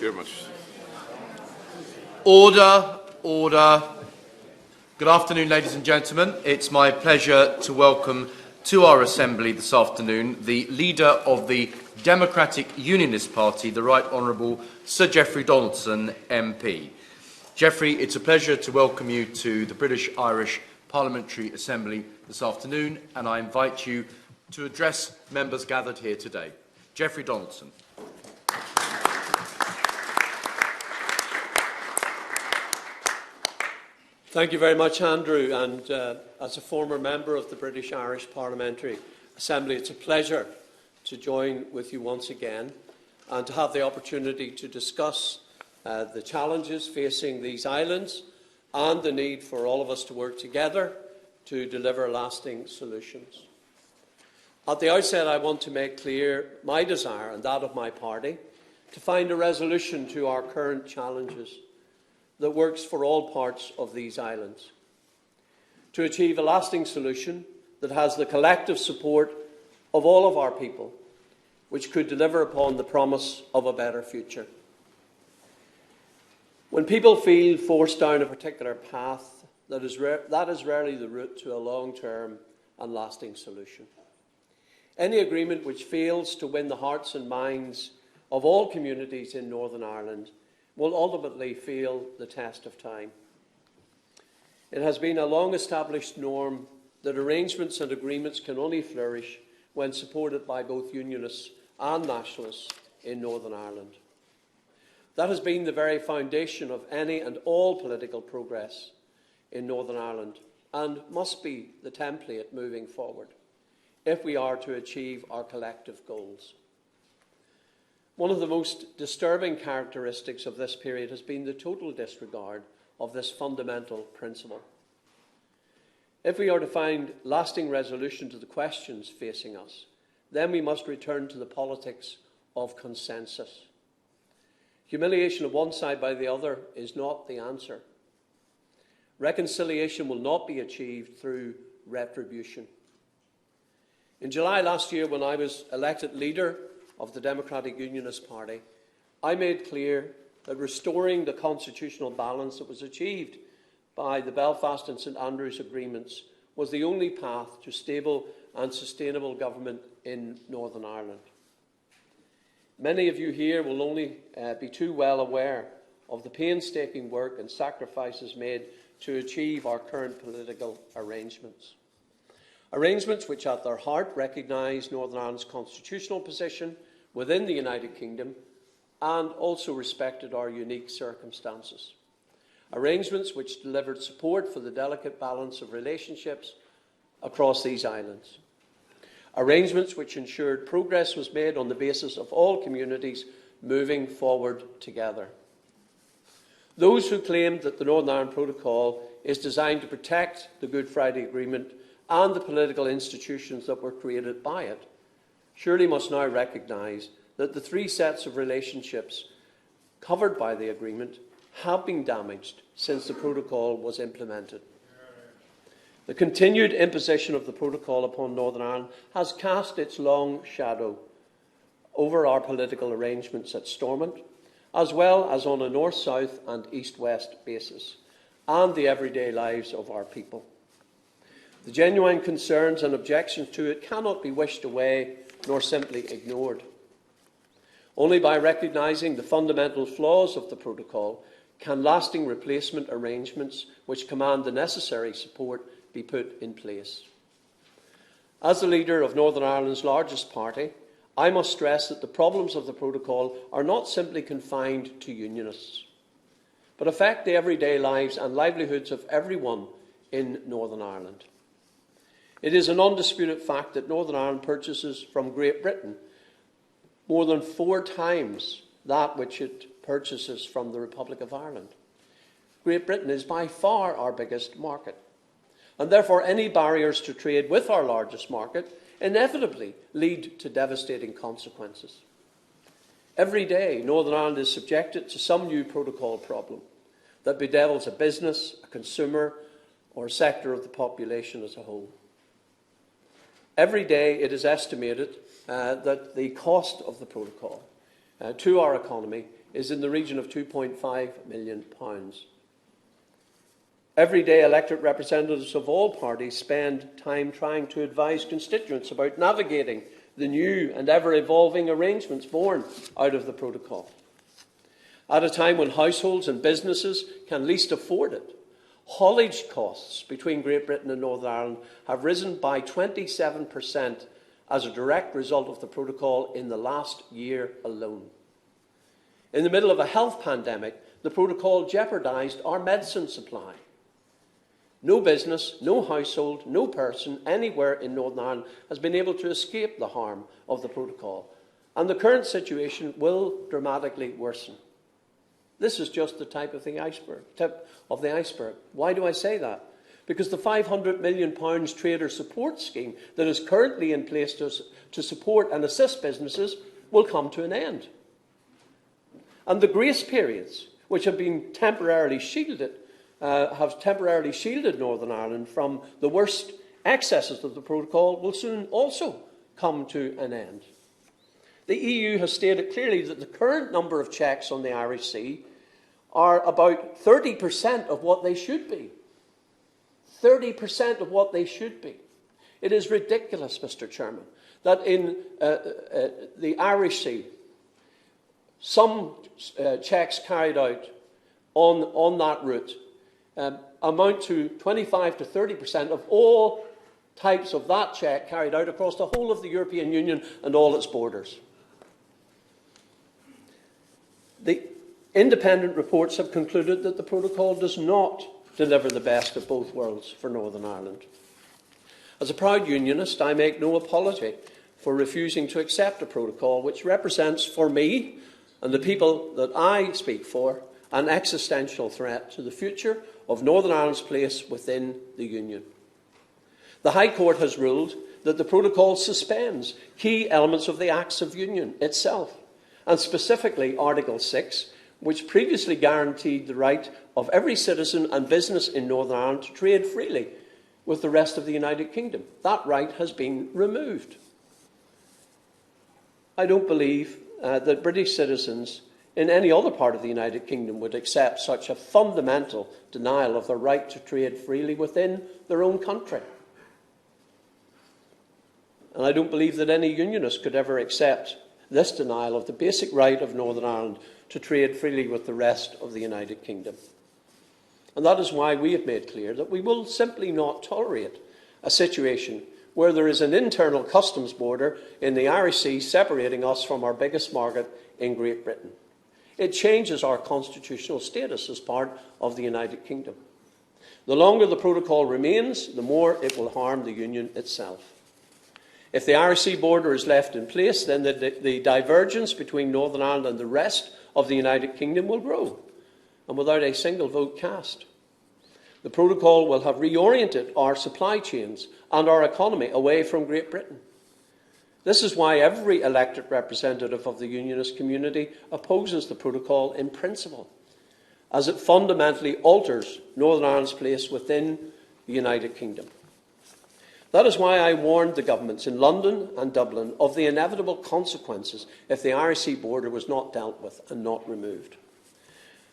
very much. Order, order. Good afternoon, ladies and gentlemen. It's my pleasure to welcome to our Assembly this afternoon the Leader of the Democratic Unionist Party, the Right Honourable Sir Geoffrey Donaldson, MP. Geoffrey, it's a pleasure to welcome you to the British-Irish Parliamentary Assembly this afternoon, and I invite you to address members gathered here today. Geoffrey Donaldson. Thank you very much, Andrew. And as a former member of the British-Irish Parliamentary Assembly, it's a pleasure to join with you once again and to have the opportunity to discuss the challenges facing these islands and the need for all of us to work together to deliver lasting solutions. At the outset, I want to make clear my desire and that of my party to find a resolution to our current challenges that works for all parts of these islands, to achieve a lasting solution that has the collective support of all of our people, which could deliver upon the promise of a better future. When people feel forced down a particular path, that is rarely the route to a long-term and lasting solution. Any agreement which fails to win the hearts and minds of all communities in Northern Ireland will ultimately fail the test of time. It has been a long-established norm that arrangements and agreements can only flourish when supported by both Unionists and Nationalists in Northern Ireland. That has been the very foundation of any and all political progress in Northern Ireland and must be the template moving forward if we are to achieve our collective goals. One of the most disturbing characteristics of this period has been the total disregard of this fundamental principle. If we are to find lasting resolution to the questions facing us, then we must return to the politics of consensus. Humiliation of one side by the other is not the answer. Reconciliation will not be achieved through retribution. In July last year, when I was elected leader of the Democratic Unionist Party, I made clear that restoring the constitutional balance that was achieved by the Belfast and St Andrews agreements was the only path to stable and sustainable government in Northern Ireland. Many of you here will only be too well aware of the painstaking work and sacrifices made to achieve our current political arrangements. Arrangements which at their heart recognise Northern Ireland's constitutional position within the United Kingdom and also respected our unique circumstances. Arrangements which delivered support for the delicate balance of relationships across these islands. Arrangements which ensured progress was made on the basis of all communities moving forward together. Those who claimed that the Northern Ireland Protocol is designed to protect the Good Friday Agreement and the political institutions that were created by it surely must now recognise that the three sets of relationships covered by the agreement have been damaged since the protocol was implemented. The continued imposition of the protocol upon Northern Ireland has cast its long shadow over our political arrangements at Stormont, as well as on a north-south and east-west basis, and the everyday lives of our people. The genuine concerns and objections to it cannot be wished away nor simply ignored. Only by recognising the fundamental flaws of the protocol can lasting replacement arrangements which command the necessary support be put in place. As the leader of Northern Ireland's largest party, I must stress that the problems of the protocol are not simply confined to Unionists, but affect the everyday lives and livelihoods of everyone in Northern Ireland. It is an undisputed fact that Northern Ireland purchases from Great Britain more than 4 times that which it purchases from the Republic of Ireland. Great Britain is by far our biggest market, and therefore any barriers to trade with our largest market inevitably lead to devastating consequences. Every day, Northern Ireland is subjected to some new protocol problem that bedevils a business, a consumer, or a sector of the population as a whole. Every day, it is estimated that the cost of the protocol to our economy is in the region of £2.5 million. Every day, elected representatives of all parties spend time trying to advise constituents about navigating the new and ever-evolving arrangements born out of the protocol. At a time when households and businesses can least afford it, haulage costs between Great Britain and Northern Ireland have risen by 27% as a direct result of the protocol in the last year alone. In the middle of a health pandemic, the protocol jeopardised our medicine supply. No business, no household, no person anywhere in Northern Ireland has been able to escape the harm of the protocol, and the current situation will dramatically worsen. This is just the tip of the iceberg. Why do I say that? Because the £500 million trader support scheme that is currently in place to support and assist businesses will come to an end. And the grace periods, which have been temporarily shielded, have temporarily shielded Northern Ireland from the worst excesses of the protocol, will soon also come to an end. The EU has stated clearly that the current number of checks on the Irish Sea are about 30% of what they should be. 30% of what they should be. It is ridiculous, Mr. Chairman, that in the Irish Sea, some checks carried out on that route amount to 25 to 30% of all types of that check carried out across the whole of the European Union and all its borders. The independent reports have concluded that the protocol does not deliver the best of both worlds for Northern Ireland. As a proud unionist, I make no apology for refusing to accept a protocol which represents for me and the people that I speak for an existential threat to the future of Northern Ireland's place within the Union. The High Court has ruled that the protocol suspends key elements of the Acts of Union itself, and specifically Article 6, which previously guaranteed the right of every citizen and business in Northern Ireland to trade freely with the rest of the United Kingdom. That right has been removed. I don't believe that British citizens in any other part of the United Kingdom would accept such a fundamental denial of their right to trade freely within their own country. And I don't believe that any unionist could ever accept this denial of the basic right of Northern Ireland to trade freely with the rest of the United Kingdom. And that is why we have made clear that we will simply not tolerate a situation where there is an internal customs border in the Irish Sea separating us from our biggest market in Great Britain. It changes our constitutional status as part of the United Kingdom. The longer the protocol remains, the more it will harm the Union itself. If the Irish Sea border is left in place, then the divergence between Northern Ireland and the rest of the United Kingdom will grow, and without a single vote cast. The protocol will have reoriented our supply chains and our economy away from Great Britain. This is why every elected representative of the unionist community opposes the protocol in principle, as it fundamentally alters Northern Ireland's place within the United Kingdom. That is why I warned the governments in London and Dublin of the inevitable consequences if the Irish Sea border was not dealt with and not removed.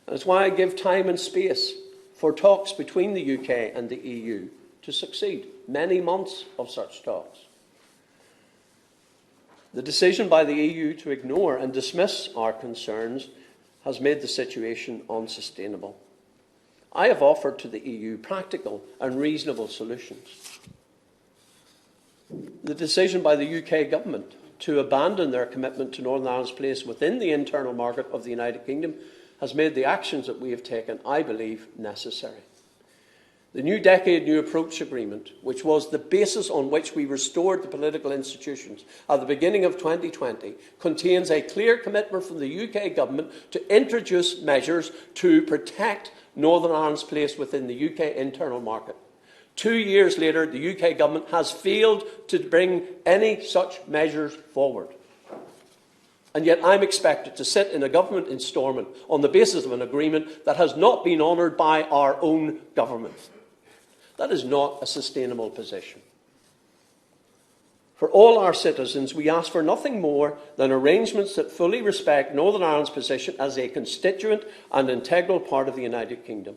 And it's why I give time and space for talks between the UK and the EU to succeed. Many months of such talks. The decision by the EU to ignore and dismiss our concerns has made the situation unsustainable. I have offered to the EU practical and reasonable solutions. The decision by the UK government to abandon their commitment to Northern Ireland's place within the internal market of the United Kingdom has made the actions that we have taken, I believe, necessary. The New Decade New Approach Agreement, which was the basis on which we restored the political institutions at the beginning of 2020, contains a clear commitment from the UK government to introduce measures to protect Northern Ireland's place within the UK internal market. 2 years later, the UK government has failed to bring any such measures forward. And yet I'm expected to sit in a government instalment on the basis of an agreement that has not been honoured by our own government. That is not a sustainable position. For all our citizens, we ask for nothing more than arrangements that fully respect Northern Ireland's position as a constituent and integral part of the United Kingdom.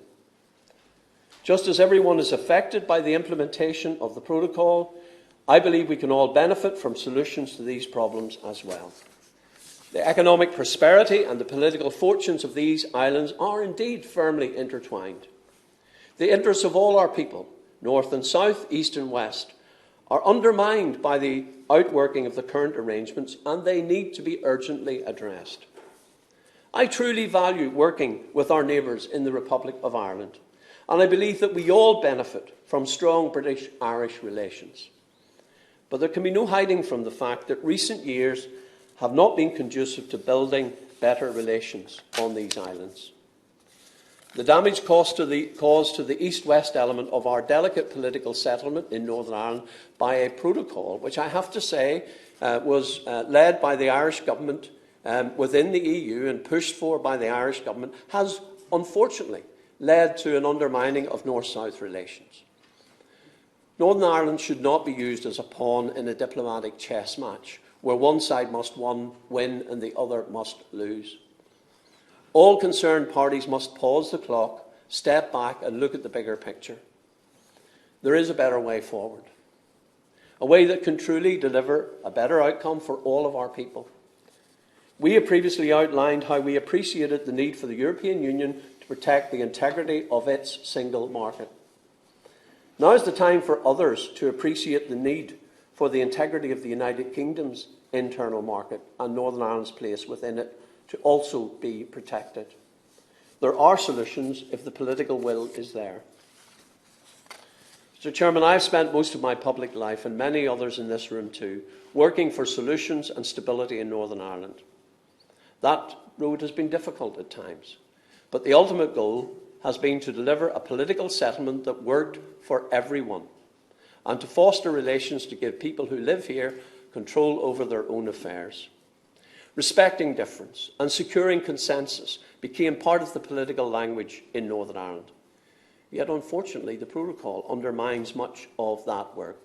Just as everyone is affected by the implementation of the protocol, I believe we can all benefit from solutions to these problems as well. The economic prosperity and the political fortunes of these islands are indeed firmly intertwined. The interests of all our people, north and south, east and west, are undermined by the outworking of the current arrangements, and they need to be urgently addressed. I truly value working with our neighbours in the Republic of Ireland, and I believe that we all benefit from strong British-Irish relations. But there can be no hiding from the fact that recent years have not been conducive to building better relations on these islands. The damage caused to the east-west element of our delicate political settlement in Northern Ireland by a protocol, which I have to say was led by the Irish government within the EU and pushed for by the Irish government, has unfortunately led to an undermining of North-South relations. Northern Ireland should not be used as a pawn in a diplomatic chess match, where one side must win and the other must lose. All concerned parties must pause the clock, step back and look at the bigger picture. There is a better way forward, a way that can truly deliver a better outcome for all of our people. We have previously outlined how we appreciated the need for the European Union to protect the integrity of its single market. Now is the time for others to appreciate the need for the integrity of the United Kingdom's internal market and Northern Ireland's place within it to also be protected. There are solutions if the political will is there. Mr. Chairman, I have spent most of my public life, and many others in this room too, working for solutions and stability in Northern Ireland. That road has been difficult at times, but the ultimate goal has been to deliver a political settlement that worked for everyone and to foster relations to give people who live here control over their own affairs. Respecting difference and securing consensus became part of the political language in Northern Ireland. Yet, unfortunately, the protocol undermines much of that work.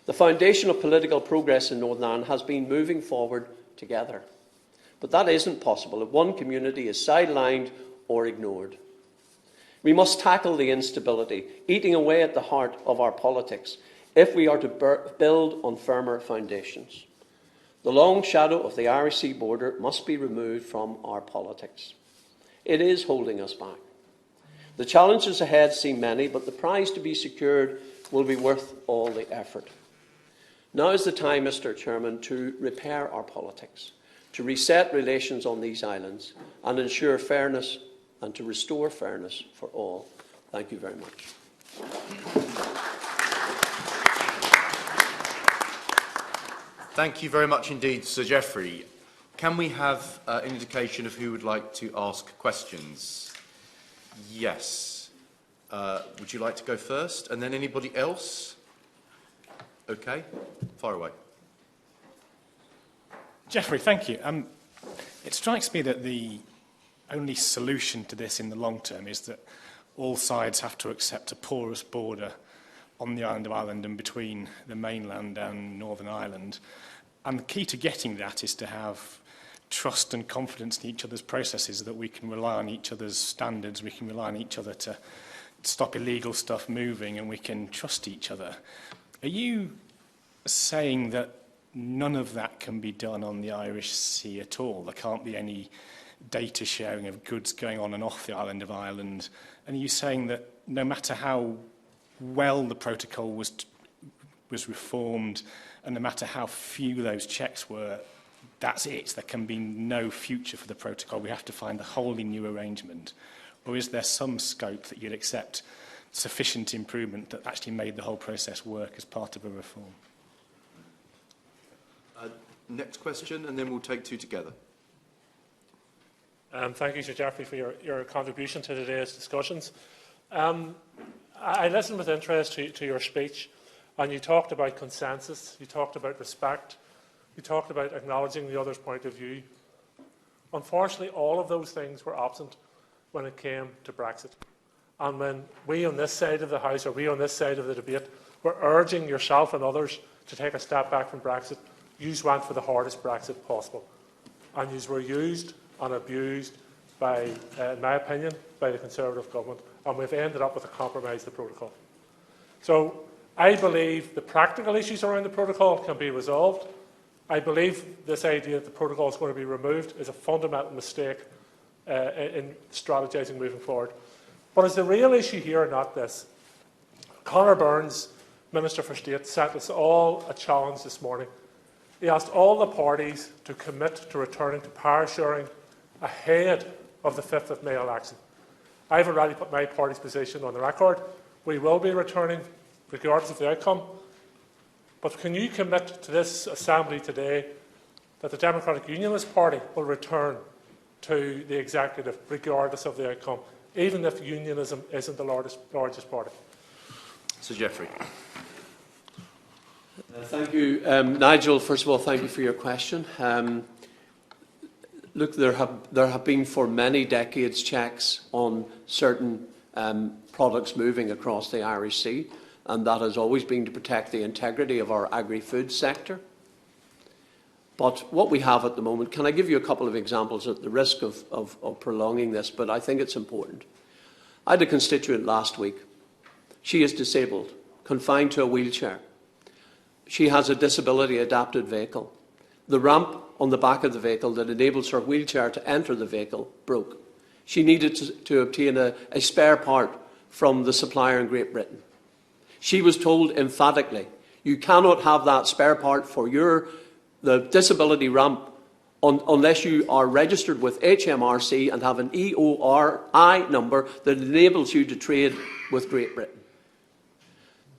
The foundation of political progress in Northern Ireland has been moving forward together. But that isn't possible if one community is sidelined or ignored. We must tackle the instability, eating away at the heart of our politics, if we are to build on firmer foundations. The long shadow of the Irish Sea border must be removed from our politics. It is holding us back. The challenges ahead seem many, but the prize to be secured will be worth all the effort. Now is the time, Mr. Chairman, to repair our politics, to reset relations on these islands and ensure fairness and to restore fairness for all. Thank you very much. Thank you very much indeed, Sir Geoffrey. Can we have an indication of who would like to ask questions? Yes. Would you like to go first? And then anybody else? Okay. Fire away. Geoffrey, thank you. It strikes me that the only solution to this in the long term is that all sides have to accept a porous border on the island of Ireland and between the mainland and Northern Ireland. And the key to getting that is to have trust and confidence in each other's processes, that we can rely on each other's standards, we can rely on each other to stop illegal stuff moving, and we can trust each other. Are you saying that none of that can be done on the Irish Sea at all? There can't be any data sharing of goods going on and off the island of Ireland? And are you saying that no matter how well the protocol was reformed, and no matter how few those checks were, that's it? There can be no future for the protocol. We have to find a wholly new arrangement. Or is there some scope that you'd accept sufficient improvement that actually made the whole process work as part of a reform? Next question, and then we'll take two together. Thank you, Sir Geoffrey, for your contribution to today's discussions. I listened with interest to your speech, and you talked about consensus, you talked about respect, you talked about acknowledging the other's point of view. Unfortunately, all of those things were absent when it came to Brexit. And when we on this side of the House, or we on this side of the debate, were urging yourself and others to take a step back from Brexit, you went for the hardest Brexit possible. And you were used and abused by, in my opinion, by the Conservative government. And we've ended up with a compromise, the protocol. So I believe the practical issues around the protocol can be resolved. I believe this idea that the protocol is going to be removed is a fundamental mistake in strategising moving forward. But is the real issue here not this? Conor Burns, Minister for State, sent us all a challenge this morning. He asked all the parties to commit to returning to power sharing ahead of the 5th of May election. I've already put my party's position on the record. We will be returning regardless of the outcome. But can you commit to this Assembly today that the Democratic Unionist Party will return to the executive regardless of the outcome, even if unionism isn't the largest party? Sir Jeffrey. Thank you, Nigel. First of all, thank you for your question. Look, there have been for many decades checks on certain products moving across the Irish Sea, and that has always been to protect the integrity of our agri-food sector. But what we have at the moment, can I give you a couple of examples at the risk of prolonging this, but I think it's important. I had a constituent last week. She is disabled, confined to a wheelchair. She has a disability-adapted vehicle. The ramp on the back of the vehicle that enables her wheelchair to enter the vehicle broke. She needed to obtain a spare part from the supplier in Great Britain. She was told emphatically, you cannot have that spare part for the disability ramp unless you are registered with HMRC and have an EORI number that enables you to trade with Great Britain.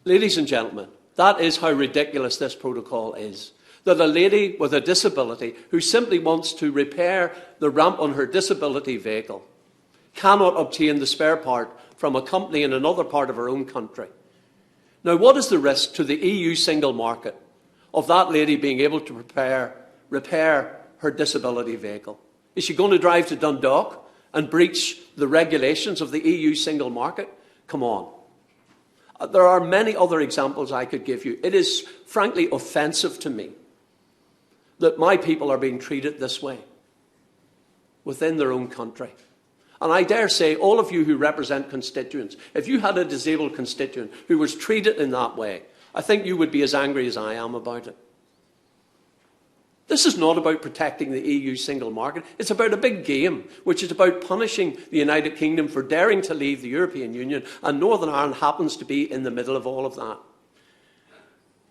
Ladies and gentlemen, that is how ridiculous this protocol is. That a lady with a disability who simply wants to repair the ramp on her disability vehicle cannot obtain the spare part from a company in another part of her own country. Now, what is the risk to the EU single market of that lady being able to repair her disability vehicle? Is she going to drive to Dundalk and breach the regulations of the EU single market? Come on. There are many other examples I could give you. It is frankly offensive to me that my people are being treated this way within their own country. And I dare say, all of you who represent constituents, if you had a disabled constituent who was treated in that way, I think you would be as angry as I am about it. This is not about protecting the EU single market. It's about a big game, which is about punishing the United Kingdom for daring to leave the European Union, and Northern Ireland happens to be in the middle of all of that.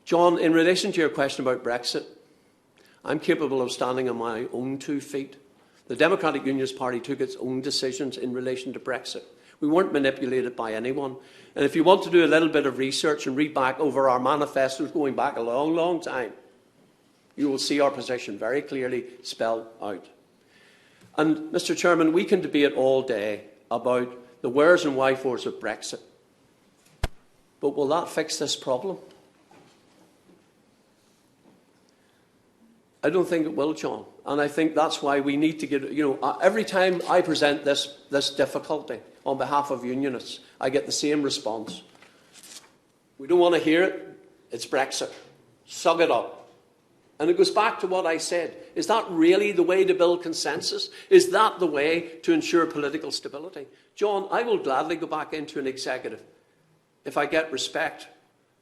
John, in relation to your question about Brexit, I'm capable of standing on my own 2 feet. The Democratic Unionist Party took its own decisions in relation to Brexit. We weren't manipulated by anyone. And if you want to do a little bit of research and read back over our manifestos going back a long, long time, you will see our position very clearly spelled out. And, Mr. Chairman, we can debate all day about the wheres and wherefores of Brexit. But will that fix this problem? I don't think it will, John. And I think that's why we need to get, every time I present this difficulty on behalf of unionists, I get the same response. We don't want to hear it. It's Brexit. Suck it up. And it goes back to what I said. Is that really the way to build consensus? Is that the way to ensure political stability? John, I will gladly go back into an executive if I get respect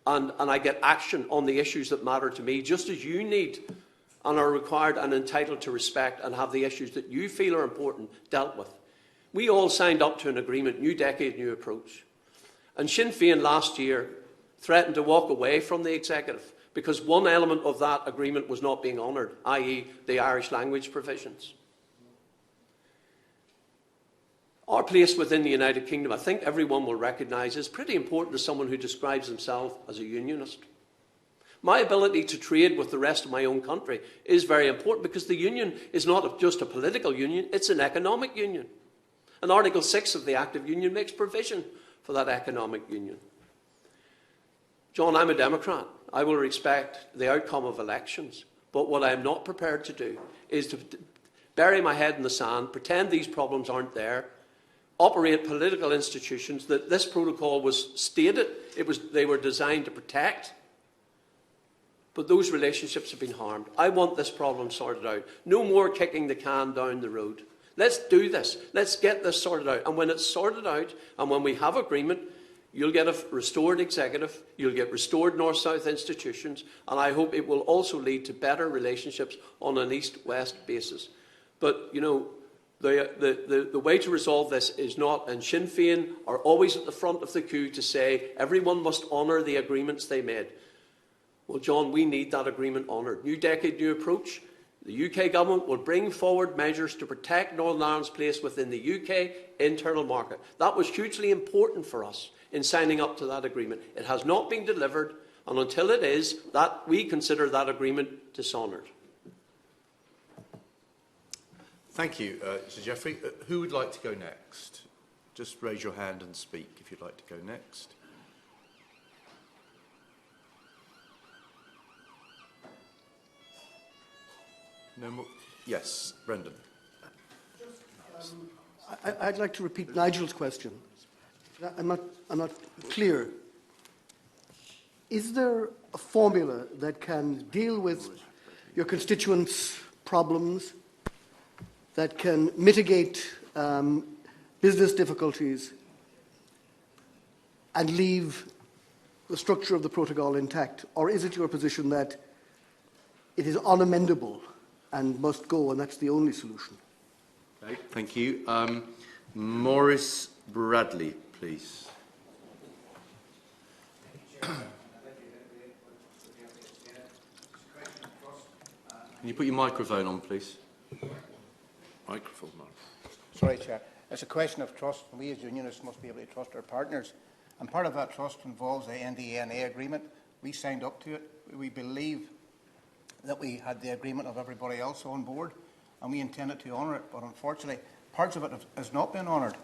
and I get action on the issues that matter to me, just as you need and are required and entitled to respect and have the issues that you feel are important dealt with. We all signed up to an agreement, New Decade, New Approach. And Sinn Féin last year threatened to walk away from the executive because one element of that agreement was not being honoured, i.e. the Irish language provisions. Our place within the United Kingdom, I think everyone will recognise, is pretty important to someone who describes himself as a unionist. My ability to trade with the rest of my own country is very important because the union is not just a political union, it's an economic union. And Article 6 of the Act of Union makes provision for that economic union. John, I'm a Democrat. I will respect the outcome of elections. But what I am not prepared to do is to bury my head in the sand, pretend these problems aren't there, operate political institutions that this protocol was stated, they were designed to protect. but those relationships have been harmed. I want this problem sorted out. No more kicking the can down the road. Let's do this. Let's get this sorted out. And when it's sorted out, and when we have agreement, you'll get a restored executive, you'll get restored North-South institutions, and I hope it will also lead to better relationships on an East-West basis. But, you know, the way to resolve this is not, and Sinn Féin are always at the front of the queue to say everyone must honour the agreements they made. Well, John, we need that agreement honoured. New decade, new approach. The UK government will bring forward measures to protect Northern Ireland's place within the UK internal market. That was hugely important for us in signing up to that agreement. It has not been delivered, and until it is, that we consider that agreement dishonoured. Thank you, Sir Geoffrey. Who would like to go next? Just raise your hand and speak if you'd like to go next. No more? Yes, Brendan. I'd like to repeat Nigel's question. I'm not clear. Is there a formula that can deal with your constituents' problems, that can mitigate business difficulties and leave the structure of the protocol intact? Or is it your position that it is unamendable and must go, and that's the only solution? Okay, thank you. Maurice Bradley, please. Can you put your microphone on, please? Microphone, Mark. Sorry, Chair. It's a question of trust. We as unionists must be able to trust our partners. And part of that trust involves the NDNA agreement. We signed up to it. We believe that we had the agreement of everybody else on board, and we intended to honour it. But unfortunately, parts of it has not been honoured.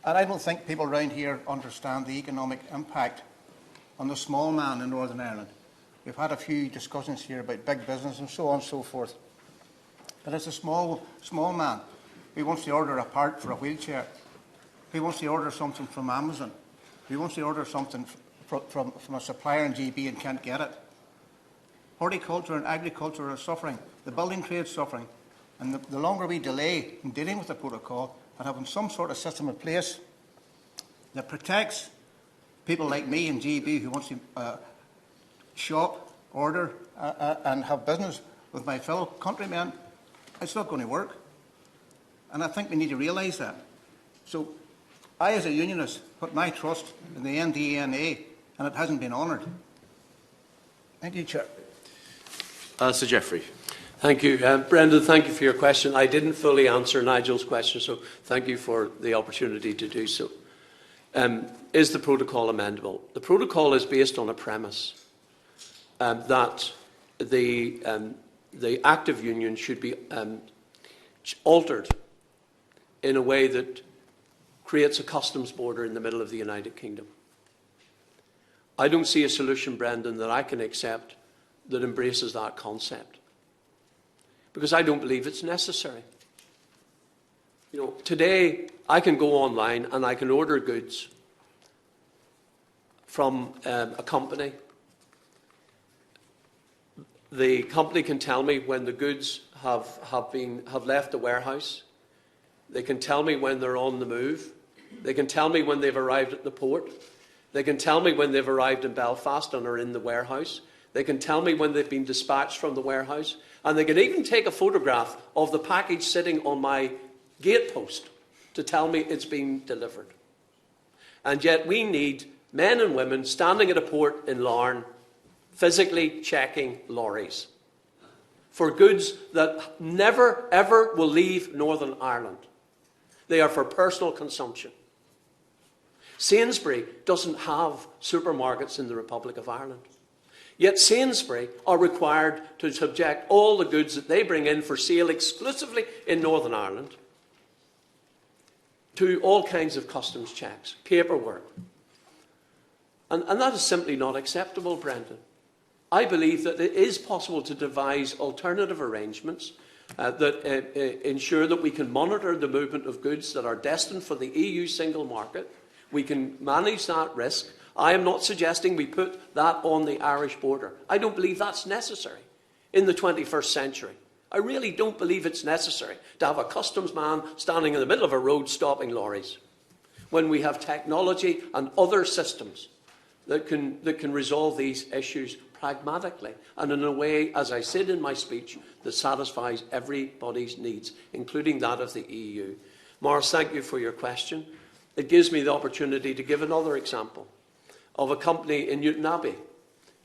And I don't think people around here understand the economic impact on the small man in Northern Ireland. We've had a few discussions here about big business and so on and so forth. But it's a small man who wants to order a part for a wheelchair, who wants to order something from Amazon, who wants to order something from a supplier in GB and can't get it. Horticulture and agriculture are suffering. The building trade is suffering. And the longer we delay in dealing with the protocol and having some sort of system in place that protects people like me in GB who wants to shop, order and have business with my fellow countrymen, it's not going to work. And I think we need to realise that. So I, as a unionist, put my trust in the NDNA, and it hasn't been honoured. Thank you, Chair. Sir Geoffrey. Thank you. Brendan, thank you for your question. I didn't fully answer Nigel's question, so thank you for the opportunity to do so. Is the protocol amendable? The protocol is based on a premise that the active union should be altered in a way that creates a customs border in the middle of the United Kingdom. I don't see a solution, Brendan, that I can accept that embraces that concept, because I don't believe it's necessary. You know, today I can go online and I can order goods from a company. The company can tell me when the goods have left the warehouse. They can tell me when they're on the move. They can tell me when they've arrived at the port. They can tell me when they've arrived in Belfast and are in the warehouse. They can tell me when they've been dispatched from the warehouse. And they can even take a photograph of the package sitting on my gatepost to tell me it's been delivered. And yet we need men and women standing at a port in Larne physically checking lorries for goods that never, ever will leave Northern Ireland. They are for personal consumption. Sainsbury doesn't have supermarkets in the Republic of Ireland. Yet Sainsbury are required to subject all the goods that they bring in for sale exclusively in Northern Ireland to all kinds of customs checks, paperwork. And that is simply not acceptable, Brendan. I believe that it is possible to devise alternative arrangements that ensure that we can monitor the movement of goods that are destined for the EU single market. We can manage that risk, I am not suggesting we put that on the Irish border. I don't believe that's necessary in the 21st century. I really don't believe it's necessary to have a customs man standing in the middle of a road stopping lorries when we have technology and other systems that can resolve these issues pragmatically and in a way, as I said in my speech, that satisfies everybody's needs, including that of the EU. Morris, thank you for your question. It gives me the opportunity to give another example of a company in Newton Abbey,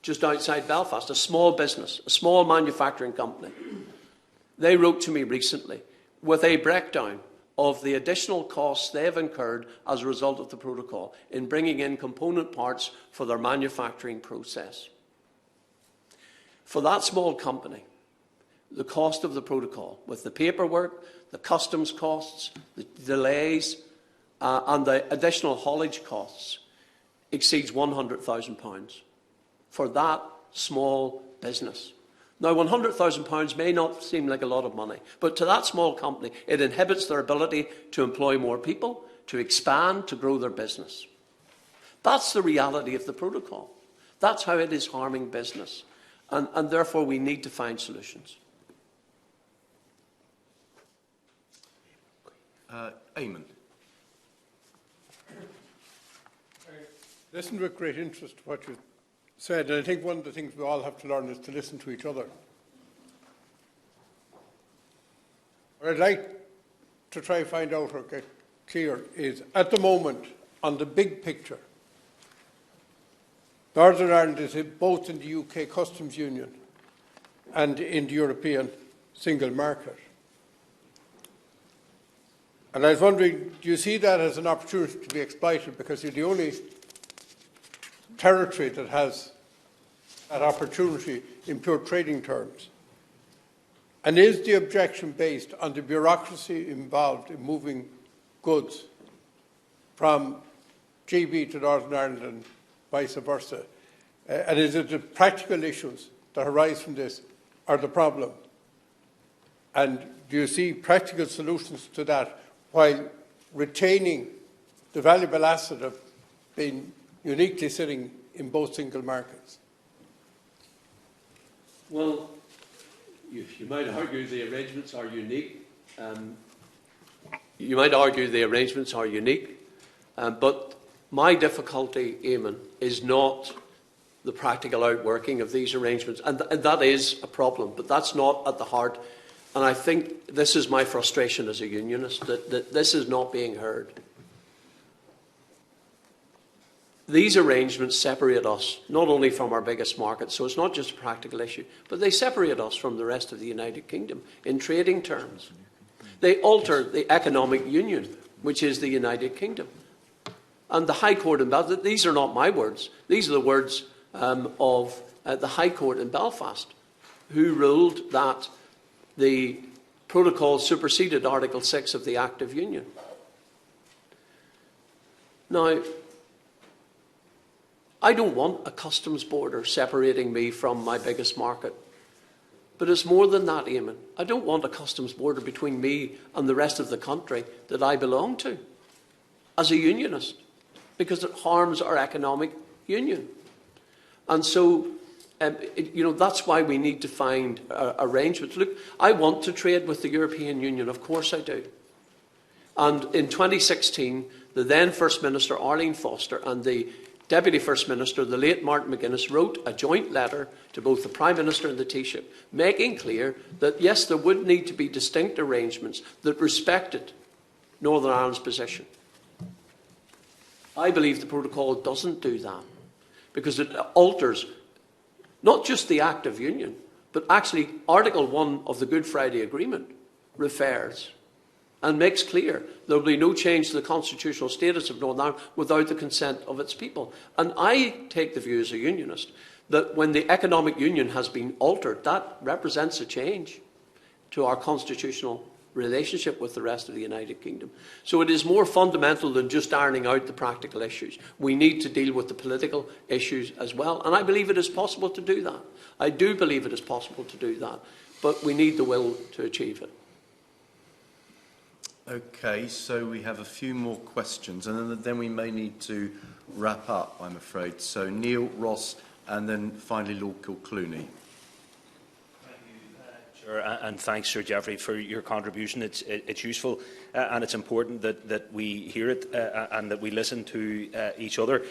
just outside Belfast, a small business, a small manufacturing company. They wrote to me recently with a breakdown of the additional costs they have incurred as a result of the protocol in bringing in component parts for their manufacturing process. For that small company, the cost of the protocol, with the paperwork, the customs costs, the delays, and the additional haulage costs, exceeds £100,000 for that small business. Now, £100,000 may not seem like a lot of money, but to that small company, it inhibits their ability to employ more people, to expand, to grow their business. That's the reality of the protocol. That's how it is harming business. And therefore, we need to find solutions. Eamon. I listened with great interest to what you said, and I think one of the things we all have to learn is to listen to each other. What I'd like to try and find out or get clear is, at the moment, on the big picture, Northern Ireland is both in the UK Customs Union and in the European single market. And I was wondering, do you see that as an opportunity to be exploited, because you're the only territory that has that opportunity in pure trading terms? And is the objection based on the bureaucracy involved in moving goods from GB to Northern Ireland and vice versa? And is it the practical issues that arise from this are the problem? And do you see practical solutions to that while retaining the valuable asset of being uniquely sitting in both single markets? Well, you might argue the arrangements are unique. But my difficulty, Eamon, is not the practical outworking of these arrangements. And that is a problem, but that's not at the heart. And I think this is my frustration as a unionist, that this is not being heard. These arrangements separate us not only from our biggest market, so it's not just a practical issue, but they separate us from the rest of the United Kingdom in trading terms. They alter the economic union, which is the United Kingdom. And the High Court in Belfast, these are not my words, these are the words of the High Court in Belfast, who ruled that the protocol superseded Article 6 of the Act of Union. Now, I don't want a customs border separating me from my biggest market. But it's more than that, Eamon. I don't want a customs border between me and the rest of the country that I belong to as a unionist, because it harms our economic union. And so, that's why we need to find arrangements. Look, I want to trade with the European Union, of course I do. And in 2016, the then First Minister, Arlene Foster, and the Deputy First Minister, the late Martin McGuinness, wrote a joint letter to both the Prime Minister and the Taoiseach, making clear that, yes, there would need to be distinct arrangements that respected Northern Ireland's position. I believe the protocol doesn't do that, because it alters not just the Act of Union, but actually Article 1 of the Good Friday Agreement refers and makes clear there will be no change to the constitutional status of Northern Ireland without the consent of its people. And I take the view as a unionist that when the economic union has been altered, that represents a change to our constitutional relationship with the rest of the United Kingdom. So it is more fundamental than just ironing out the practical issues. We need to deal with the political issues as well. And I believe it is possible to do that. I do believe it is possible to do that. But we need the will to achieve it. Okay, so we have a few more questions, and then we may need to wrap up, I'm afraid. So Neil, Ross, and then finally Lord Kilclooney. And thanks, Sir Geoffrey, for your contribution. It's useful and it's important that we hear it and that we listen to each other.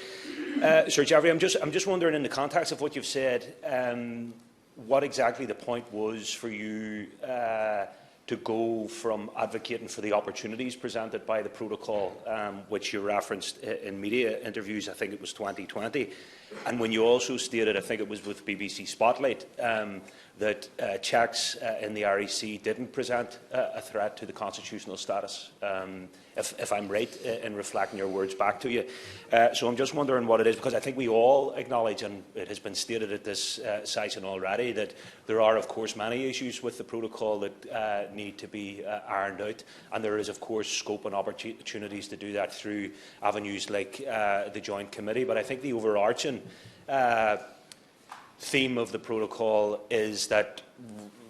Sir Geoffrey, I'm just wondering, in the context of what you've said, what exactly the point was for you to go from advocating for the opportunities presented by the protocol, which you referenced in media interviews, I think it was 2020, and when you also stated, I think it was with BBC Spotlight, that checks in the REC didn't present a threat to the constitutional status, if I'm right in reflecting your words back to you. So I'm just wondering what it is, because I think we all acknowledge, and it has been stated at this session already, that there are, of course, many issues with the protocol that need to be ironed out, and there is, of course, scope and opportunities to do that through avenues like the Joint Committee. But I think the overarching theme of the protocol is that,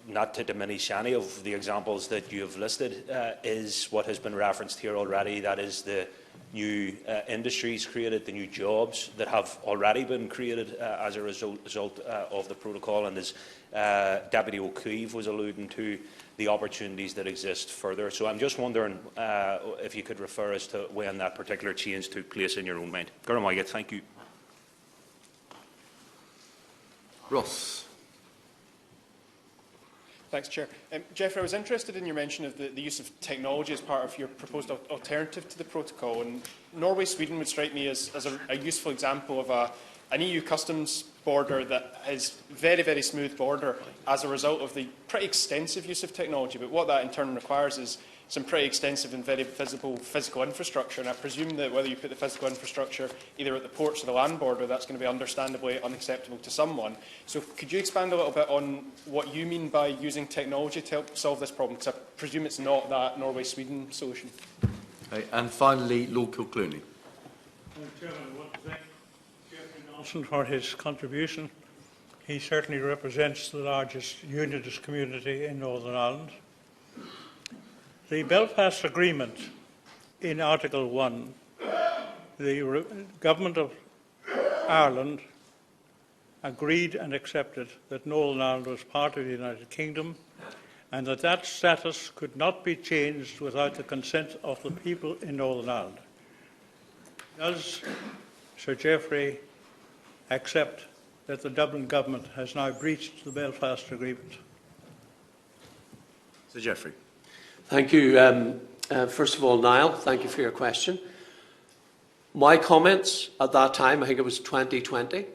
not to diminish any of the examples that you have listed, is what has been referenced here already. That is the new industries created, the new jobs that have already been created as a result of the protocol. And as Deputy O'Keefe was alluding to, the opportunities that exist further. So I'm just wondering if you could refer us to when that particular change took place in your own mind. Guramagat, thank you. Ross. Thanks, Chair. Geoffrey, I was interested in your mention of the use of technology as part of your proposed alternative to the protocol. And Norway-Sweden would strike me as a useful example of an EU customs border that is very, very smooth border as a result of the pretty extensive use of technology. But what that in turn requires is some pretty extensive and very visible physical infrastructure. And I presume that whether you put the physical infrastructure either at the ports or the land border, that's going to be understandably unacceptable to someone. So could you expand a little bit on what you mean by using technology to help solve this problem? Because I presume it's not that Norway-Sweden solution. Okay, and finally, Lord Kilclooney. Chairman, I want to thank Geoffrey Johnson for his contribution. He certainly represents the largest unionist community in Northern Ireland. The Belfast Agreement, in Article 1, the Government of Ireland agreed and accepted that Northern Ireland was part of the United Kingdom and that that status could not be changed without the consent of the people in Northern Ireland. Does Sir Geoffrey accept that the Dublin Government has now breached the Belfast Agreement? Sir Geoffrey. Thank you. First of all, Niall, thank you for your question. My comments at that time, I think it was 2020,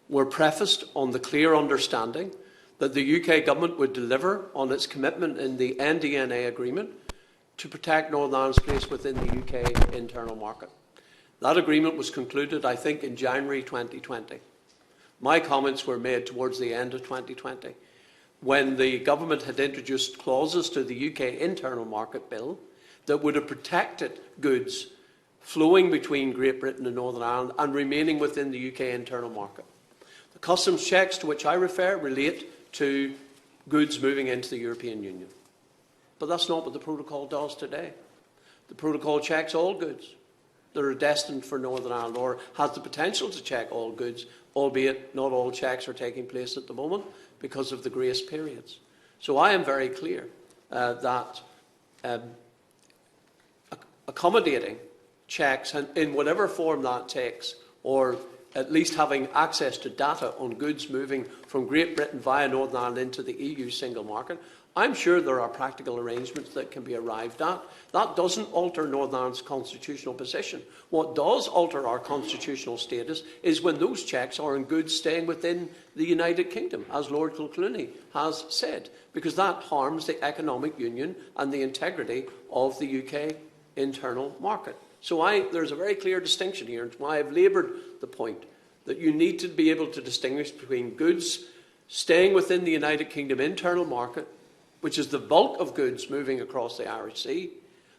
were prefaced on the clear understanding that the UK Government would deliver on its commitment in the NDNA agreement to protect Northern Ireland's place within the UK internal market. That agreement was concluded, I think, in January 2020. My comments were made towards the end of 2020, when the government had introduced clauses to the UK Internal Market Bill that would have protected goods flowing between Great Britain and Northern Ireland and remaining within the UK internal market. The customs checks to which I refer relate to goods moving into the European Union. But that's not what the protocol does today. The protocol checks all goods that are destined for Northern Ireland, or has the potential to check all goods, albeit not all checks are taking place at the moment because of the grace periods. So I am very clear that accommodating checks in whatever form that takes, or at least having access to data on goods moving from Great Britain via Northern Ireland into the EU single market, I'm sure there are practical arrangements that can be arrived at. That doesn't alter Northern Ireland's constitutional position. What does alter our constitutional status is when those checks are on goods staying within the United Kingdom, as Lord Kilclooney has said, because that harms the economic union and the integrity of the UK internal market. So there's a very clear distinction here, and why I've laboured the point that you need to be able to distinguish between goods staying within the United Kingdom internal market, which is the bulk of goods moving across the Irish Sea,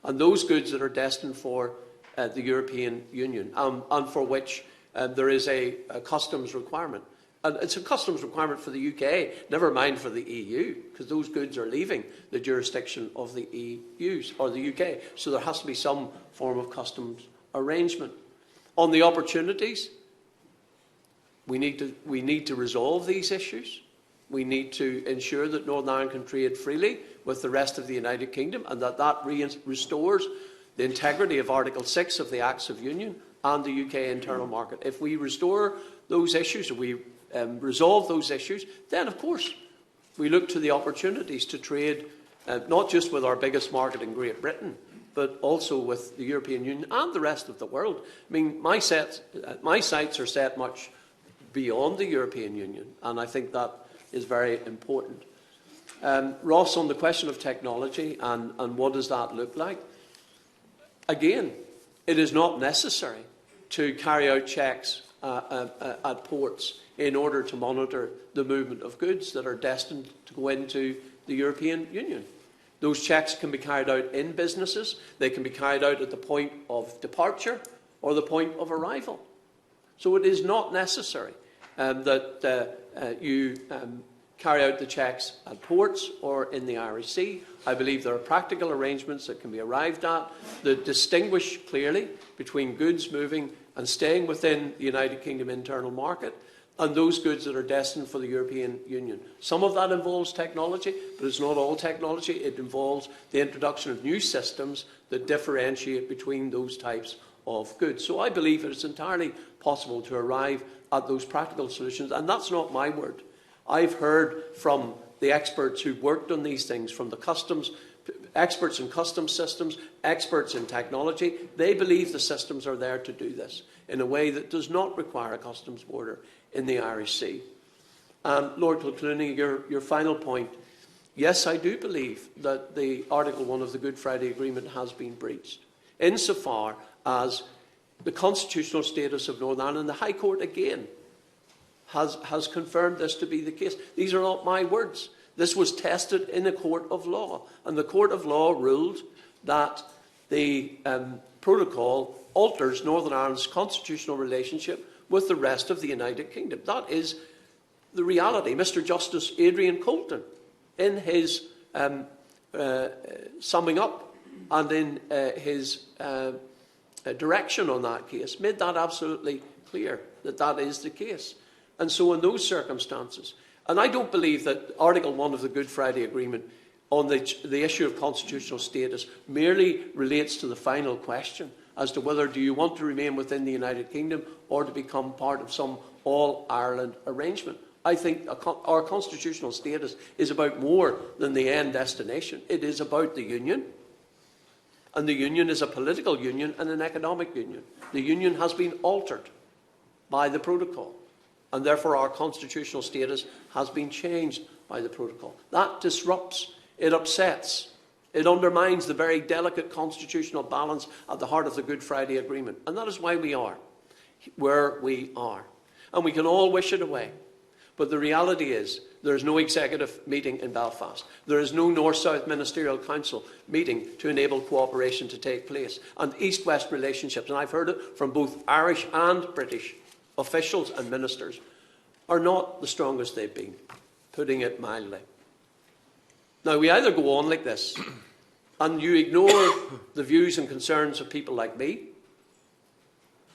and those goods that are destined for the European Union, and for which there is a customs requirement. And it's a customs requirement for the UK, never mind for the EU, because those goods are leaving the jurisdiction of the EU or the UK. So there has to be some form of customs arrangement. On the opportunities, we need to resolve these issues. We need to ensure that Northern Ireland can trade freely with the rest of the United Kingdom, and that restores the integrity of Article 6 of the Acts of Union and the UK internal market. If we restore those issues, if we resolve those issues, then of course we look to the opportunities to trade not just with our biggest market in Great Britain, but also with the European Union and the rest of the world. I mean, my sights are set much beyond the European Union, and I think that is very important. Ross, on the question of technology and what does that look like? Again, it is not necessary to carry out checks at ports in order to monitor the movement of goods that are destined to go into the European Union. Those checks can be carried out in businesses. They can be carried out at the point of departure or the point of arrival. So it is not necessary that you carry out the checks at ports or in the Irish Sea. I believe there are practical arrangements that can be arrived at that distinguish clearly between goods moving and staying within the United Kingdom internal market and those goods that are destined for the European Union. Some of that involves technology, but it's not all technology. It involves the introduction of new systems that differentiate between those types of goods. So I believe it is entirely possible to arrive at those practical solutions, and that's not my word. I've heard from the experts who've worked on these things, from the customs, experts in customs systems, experts in technology. They believe the systems are there to do this in a way that does not require a customs border in the Irish Sea. Lord Kilclooney, your final point. Yes, I do believe that the Article 1 of the Good Friday Agreement has been breached, insofar as the constitutional status of Northern Ireland. The High Court, again, has confirmed this to be the case. These are not my words. This was tested in a court of law, and the court of law ruled that the protocol alters Northern Ireland's constitutional relationship with the rest of the United Kingdom. That is the reality. Mr. Justice Adrian Colton, in his summing up and in his direction on that case, made that absolutely clear, that that is the case. And so in those circumstances, and I don't believe that Article 1 of the Good Friday Agreement on the issue of constitutional status merely relates to the final question as to whether do you want to remain within the United Kingdom or to become part of some all-Ireland arrangement. I think our constitutional status is about more than the end destination. It is about the Union. And the Union is a political union and an economic union. The Union has been altered by the protocol, and therefore our constitutional status has been changed by the protocol. That disrupts, it upsets, it undermines the very delicate constitutional balance at the heart of the Good Friday Agreement. And that is why we are where we are. And we can all wish it away. But the reality is there is no executive meeting in Belfast. There is no North-South Ministerial Council meeting to enable cooperation to take place. And East-West relationships, and I've heard it from both Irish and British officials and ministers, are not the strongest they've been, putting it mildly. Now, we either go on like this and you ignore the views and concerns of people like me,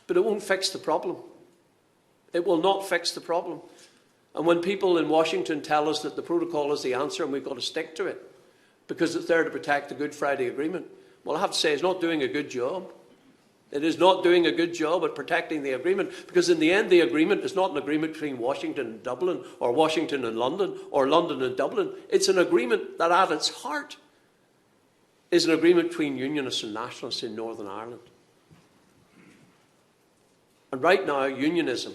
but it won't fix the problem. It will not fix the problem. And when people in Washington tell us that the protocol is the answer and we've got to stick to it because it's there to protect the Good Friday Agreement, well, I have to say it's not doing a good job. It is not doing a good job at protecting the agreement, because in the end the agreement is not an agreement between Washington and Dublin, or Washington and London, or London and Dublin. It's an agreement that at its heart is an agreement between Unionists and Nationalists in Northern Ireland. And right now, Unionism,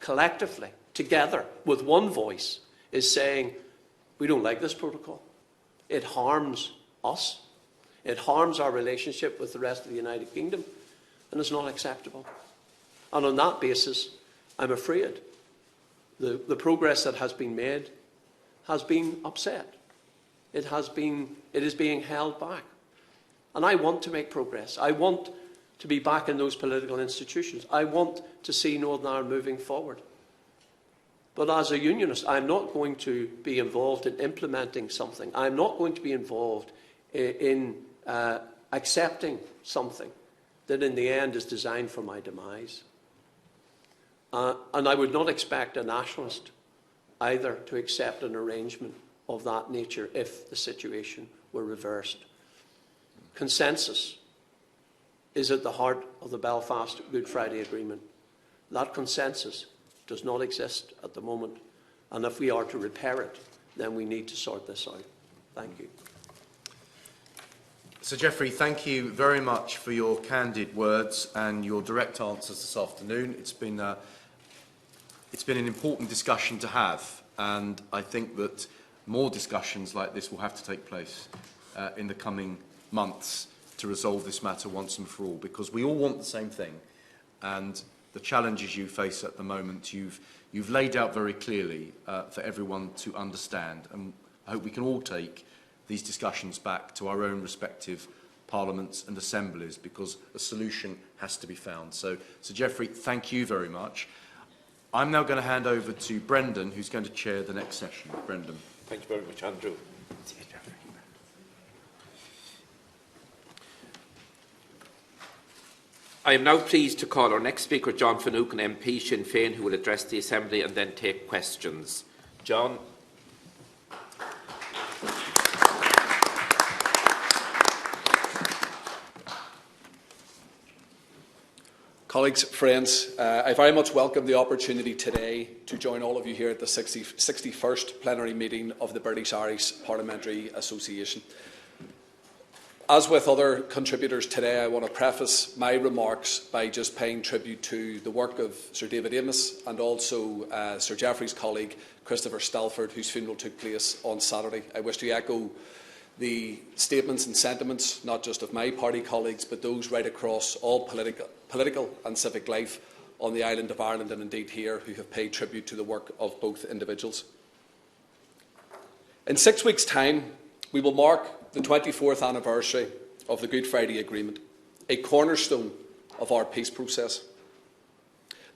collectively, together, with one voice, is saying, we don't like this protocol. It harms us. It harms our relationship with the rest of the United Kingdom. And it's not acceptable. And on that basis, I'm afraid the progress that has been made has been upset. It is being held back. And I want to make progress. I want to be back in those political institutions. I want to see Northern Ireland moving forward. But as a unionist, I'm not going to be involved in implementing something. I'm not going to be involved in accepting something that in the end is designed for my demise. And I would not expect a nationalist either to accept an arrangement of that nature if the situation were reversed. Consensus is at the heart of the Belfast Good Friday Agreement. That consensus does not exist at the moment, and if we are to repair it, then we need to sort this out. Thank you. Sir Geoffrey, thank you very much for your candid words and your direct answers this afternoon. It's been an important discussion to have, and I think that more discussions like this will have to take place in the coming months to resolve this matter once and for all, because we all want the same thing, and the challenges you face at the moment you've laid out very clearly for everyone to understand, and I hope we can all take these discussions back to our own respective parliaments and assemblies, because a solution has to be found. So, Sir Geoffrey, thank you very much. I'm now going to hand over to Brendan, who's going to chair the next session. Brendan. Thank you very much, Andrew. I am now pleased to call our next speaker, John Finucane, MP Sinn Féin, who will address the Assembly and then take questions. John. Colleagues, friends, I very much welcome the opportunity today to join all of you here at the 61st plenary meeting of the British-Irish Parliamentary Association. As with other contributors today, I want to preface my remarks by just paying tribute to the work of Sir David Amos and also Sir Geoffrey's colleague, Christopher Stalford, whose funeral took place on Saturday. I wish to echo the statements and sentiments, not just of my party colleagues, but those right across all political and civic life on the island of Ireland and indeed here, who have paid tribute to the work of both individuals. In 6 weeks' time, we will mark the 24th anniversary of the Good Friday Agreement, a cornerstone of our peace process.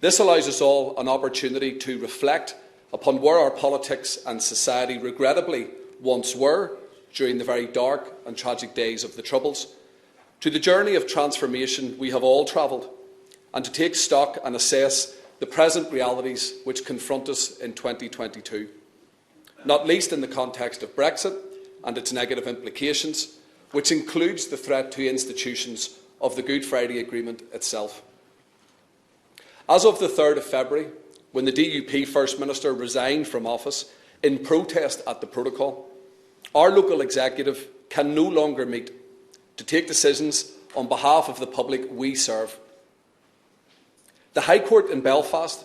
This allows us all an opportunity to reflect upon where our politics and society regrettably once were during the very dark and tragic days of the Troubles, to the journey of transformation we have all travelled, and to take stock and assess the present realities which confront us in 2022, not least in the context of Brexit and its negative implications, which includes the threat to institutions of the Good Friday Agreement itself. As of the 3rd of February, when the DUP First Minister resigned from office in protest at the protocol, our local executive can no longer meet to take decisions on behalf of the public we serve. The High Court in Belfast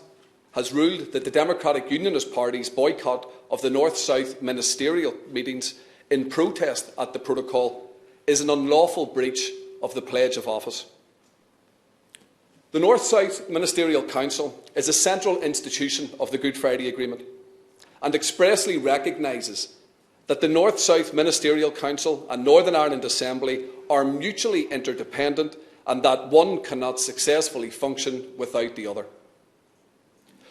has ruled that the Democratic Unionist Party's boycott of the North-South ministerial meetings in protest at the protocol is an unlawful breach of the pledge of office. The North-South Ministerial Council is a central institution of the Good Friday Agreement and expressly recognises that the North-South Ministerial Council and Northern Ireland Assembly are mutually interdependent and that one cannot successfully function without the other.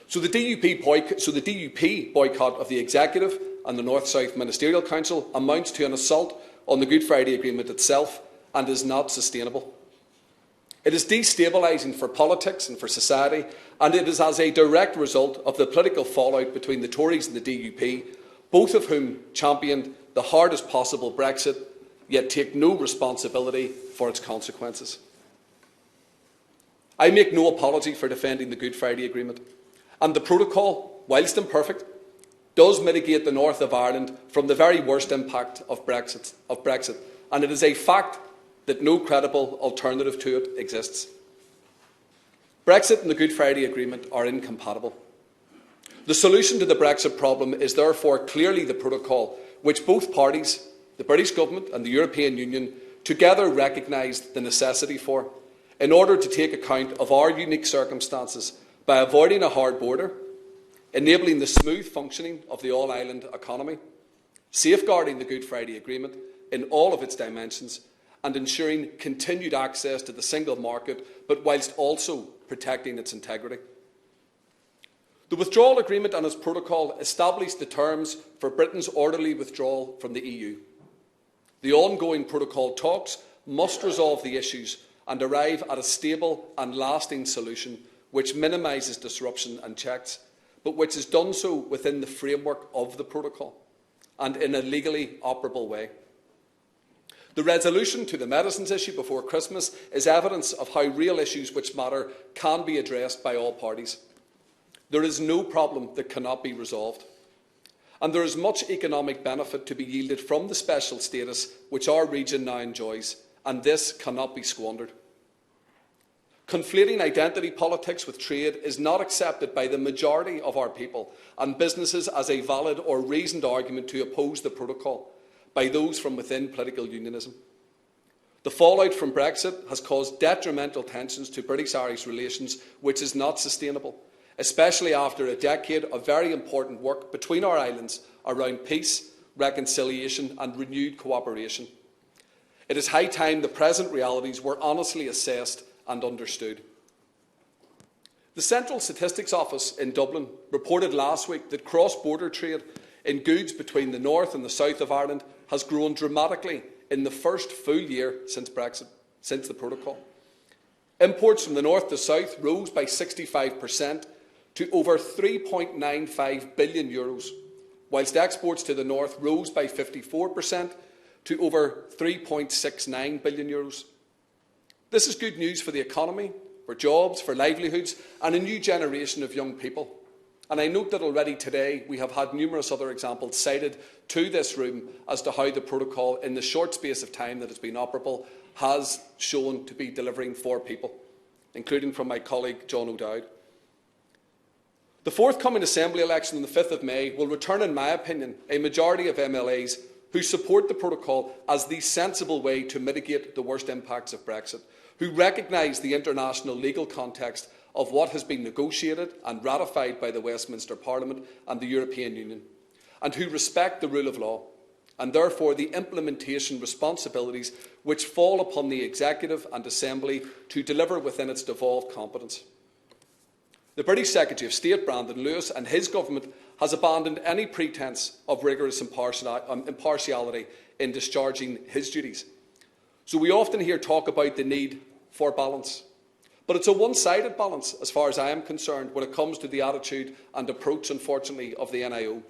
So the DUP boycott of the Executive and the North-South Ministerial Council amounts to an assault on the Good Friday Agreement itself and is not sustainable. It is destabilising for politics and for society, and it is as a direct result of the political fallout between the Tories and the DUP, both of whom championed the hardest possible Brexit, yet take no responsibility for its consequences. I make no apology for defending the Good Friday Agreement, and the protocol, whilst imperfect, does mitigate the north of Ireland from the very worst impact of Brexit, and it is a fact that no credible alternative to it exists. Brexit and the Good Friday Agreement are incompatible. The solution to the Brexit problem is therefore clearly the protocol, which both parties, the British Government and the European Union, together recognised the necessity for, in order to take account of our unique circumstances by avoiding a hard border, enabling the smooth functioning of the all-island economy, safeguarding the Good Friday Agreement in all of its dimensions, and ensuring continued access to the single market, but whilst also protecting its integrity. The withdrawal agreement and its protocol established the terms for Britain's orderly withdrawal from the EU. The ongoing protocol talks must resolve the issues and arrive at a stable and lasting solution which minimises disruption and checks, but which is done so within the framework of the protocol and in a legally operable way. The resolution to the medicines issue before Christmas is evidence of how real issues which matter can be addressed by all parties. There is no problem that cannot be resolved, and there is much economic benefit to be yielded from the special status which our region now enjoys, and this cannot be squandered. Conflating identity politics with trade is not accepted by the majority of our people and businesses as a valid or reasoned argument to oppose the protocol by those from within political unionism. The fallout from Brexit has caused detrimental tensions to British-Irish relations, which is not sustainable, especially after a decade of very important work between our islands around peace, reconciliation and renewed cooperation. It is high time the present realities were honestly assessed and understood. The Central Statistics Office in Dublin reported last week that cross-border trade in goods between the north and the south of Ireland has grown dramatically in the first full year since Brexit, since the protocol. Imports from the north to south rose by 65% to over €3.95 billion, whilst exports to the north rose by 54% to over €3.69 billion. This is good news for the economy, for jobs, for livelihoods and a new generation of young people. And I note that already today we have had numerous other examples cited to this room as to how the protocol, in the short space of time that it's been operable, has shown to be delivering for people, including from my colleague John O'Dowd. The forthcoming Assembly election on the 5th of May will return, in my opinion, a majority of MLAs who support the protocol as the sensible way to mitigate the worst impacts of Brexit, who recognise the international legal context of what has been negotiated and ratified by the Westminster Parliament and the European Union, and who respect the rule of law, and therefore the implementation responsibilities which fall upon the Executive and Assembly to deliver within its devolved competence. The British Secretary of State, Brandon Lewis, and his government has abandoned any pretence of rigorous impartiality in discharging his duties. So we often hear talk about the need for balance. But it's a one-sided balance, as far as I am concerned, when it comes to the attitude and approach, unfortunately, of the NIO.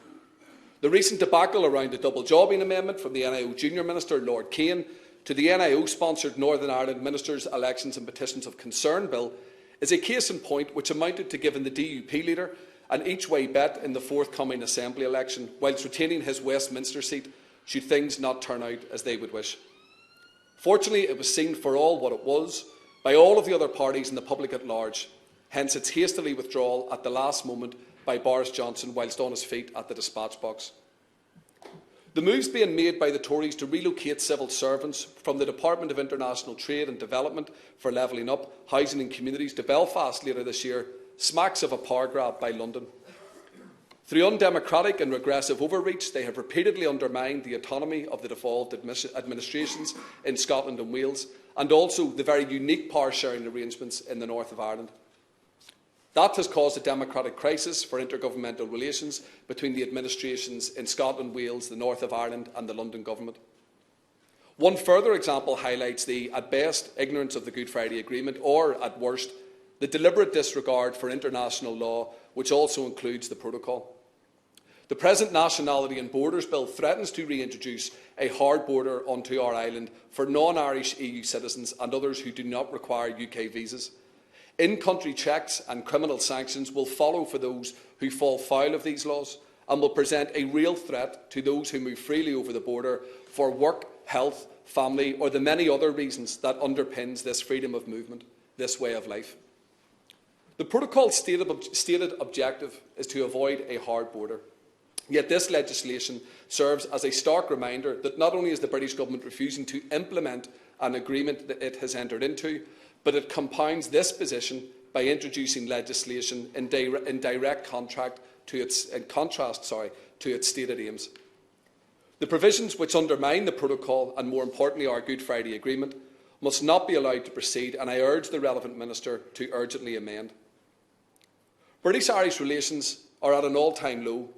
The recent debacle around the double jobbing amendment from the NIO Junior Minister, Lord Kane, to the NIO-sponsored Northern Ireland Ministers' Elections and Petitions of Concern Bill is a case in point which amounted to giving the DUP leader an each-way bet in the forthcoming Assembly election, whilst retaining his Westminster seat should things not turn out as they would wish. Fortunately, it was seen for all what it was by all of the other parties and the public at large, hence its hastily withdrawal at the last moment by Boris Johnson whilst on his feet at the dispatch box. The moves being made by the Tories to relocate civil servants from the Department of International Trade and Development for levelling up housing and communities to Belfast later this year smacks of a power grab by London. Through undemocratic and regressive overreach, they have repeatedly undermined the autonomy of the devolved administrations in Scotland and Wales, and also the very unique power-sharing arrangements in the north of Ireland. That has caused a democratic crisis for intergovernmental relations between the administrations in Scotland, Wales, the north of Ireland and the London Government. One further example highlights the, at best, ignorance of the Good Friday Agreement, or, at worst, the deliberate disregard for international law, which also includes the protocol. The present Nationality and Borders Bill threatens to reintroduce a hard border onto our island for non-Irish EU citizens and others who do not require UK visas. In-country checks and criminal sanctions will follow for those who fall foul of these laws and will present a real threat to those who move freely over the border for work, health, family or the many other reasons that underpins this freedom of movement, this way of life. The protocol's stated objective is to avoid a hard border. Yet this legislation serves as a stark reminder that not only is the British Government refusing to implement an agreement that it has entered into, but it compounds this position by introducing legislation in direct contrast to its stated aims. The provisions which undermine the protocol and, more importantly, our Good Friday Agreement must not be allowed to proceed, and I urge the relevant minister to urgently amend. British-Irish relations are at an all-time low,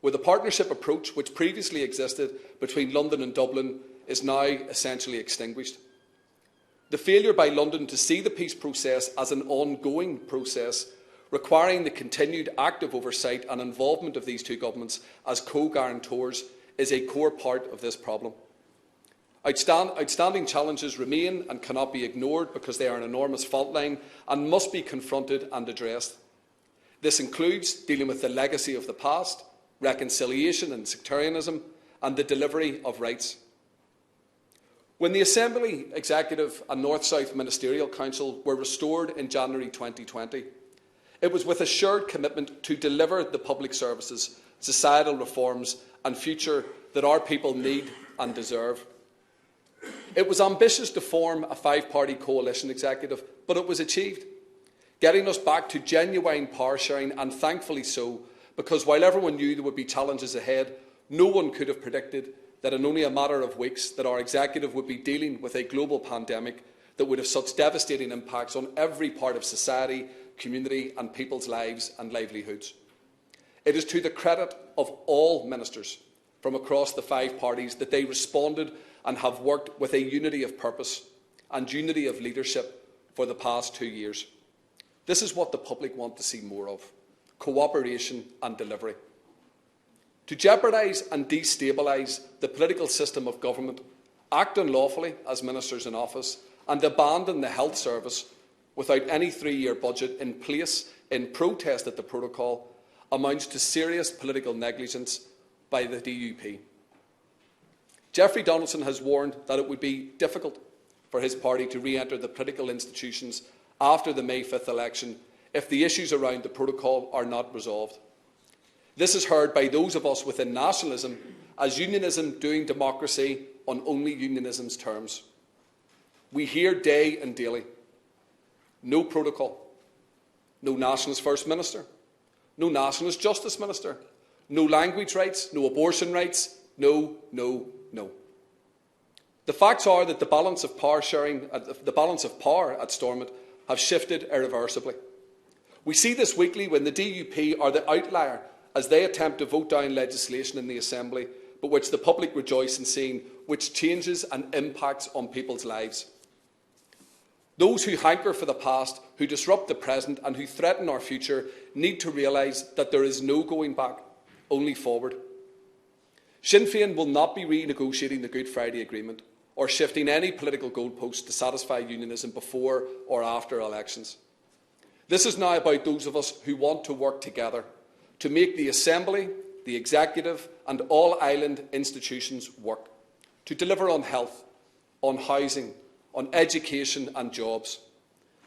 where the partnership approach which previously existed between London and Dublin is now essentially extinguished. The failure by London to see the peace process as an ongoing process, requiring the continued active oversight and involvement of these two governments as co-guarantors, is a core part of this problem. Outstanding challenges remain and cannot be ignored because they are an enormous fault line and must be confronted and addressed. This includes dealing with the legacy of the past, reconciliation and sectarianism, and the delivery of rights. When the Assembly, Executive and North-South Ministerial Council were restored in January 2020, it was with a shared commitment to deliver the public services, societal reforms and future that our people need and deserve. It was ambitious to form a five-party coalition executive, but it was achieved, getting us back to genuine power sharing, and thankfully so, because while everyone knew there would be challenges ahead, no one could have predicted that in only a matter of weeks that our executive would be dealing with a global pandemic that would have such devastating impacts on every part of society, community and people's lives and livelihoods. It is to the credit of all ministers from across the five parties that they responded and have worked with a unity of purpose and unity of leadership for the past 2 years. This is what the public want to see more of: cooperation and delivery. To jeopardise and destabilise the political system of government, act unlawfully as ministers in office, and abandon the health service without any 3-year budget in place in protest at the protocol amounts to serious political negligence by the DUP. Jeffrey Donaldson has warned that it would be difficult for his party to re-enter the political institutions after the May 5th election if the issues around the protocol are not resolved. This is heard by those of us within nationalism as unionism doing democracy on only unionism's terms. We hear day and daily: no protocol, no nationalist First Minister, no nationalist Justice Minister, no language rights, no abortion rights, no, no, no. The facts are that the balance of power at Stormont have shifted irreversibly. We see this weekly when the DUP are the outlier as they attempt to vote down legislation in the Assembly, but which the public rejoice in seeing, which changes and impacts on people's lives. Those who hanker for the past, who disrupt the present and who threaten our future need to realise that there is no going back, only forward. Sinn Féin will not be renegotiating the Good Friday Agreement or shifting any political goalposts to satisfy unionism before or after elections. This is now about those of us who want to work together to make the Assembly, the Executive and all island institutions work, to deliver on health, on housing, on education and jobs,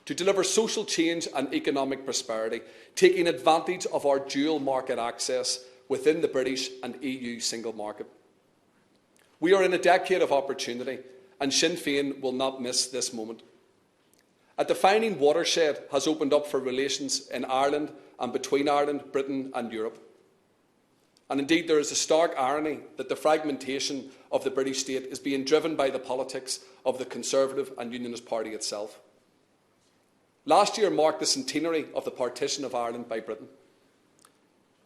to deliver social change and economic prosperity, taking advantage of our dual market access within the British and EU single market. We are in a decade of opportunity, and Sinn Féin will not miss this moment. A defining watershed has opened up for relations in Ireland and between Ireland, Britain and Europe. And indeed, there is a stark irony that the fragmentation of the British state is being driven by the politics of the Conservative and Unionist Party itself. Last year marked the centenary of the partition of Ireland by Britain.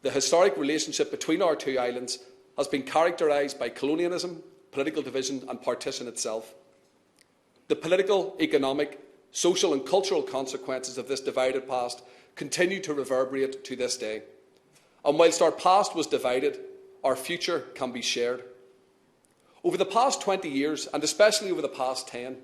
The historic relationship between our two islands has been characterised by colonialism, political division and partition itself. The political, economic, social and cultural consequences of this divided past continue to reverberate to this day. And whilst our past was divided, our future can be shared. Over the past 20 years, and especially over the past 10,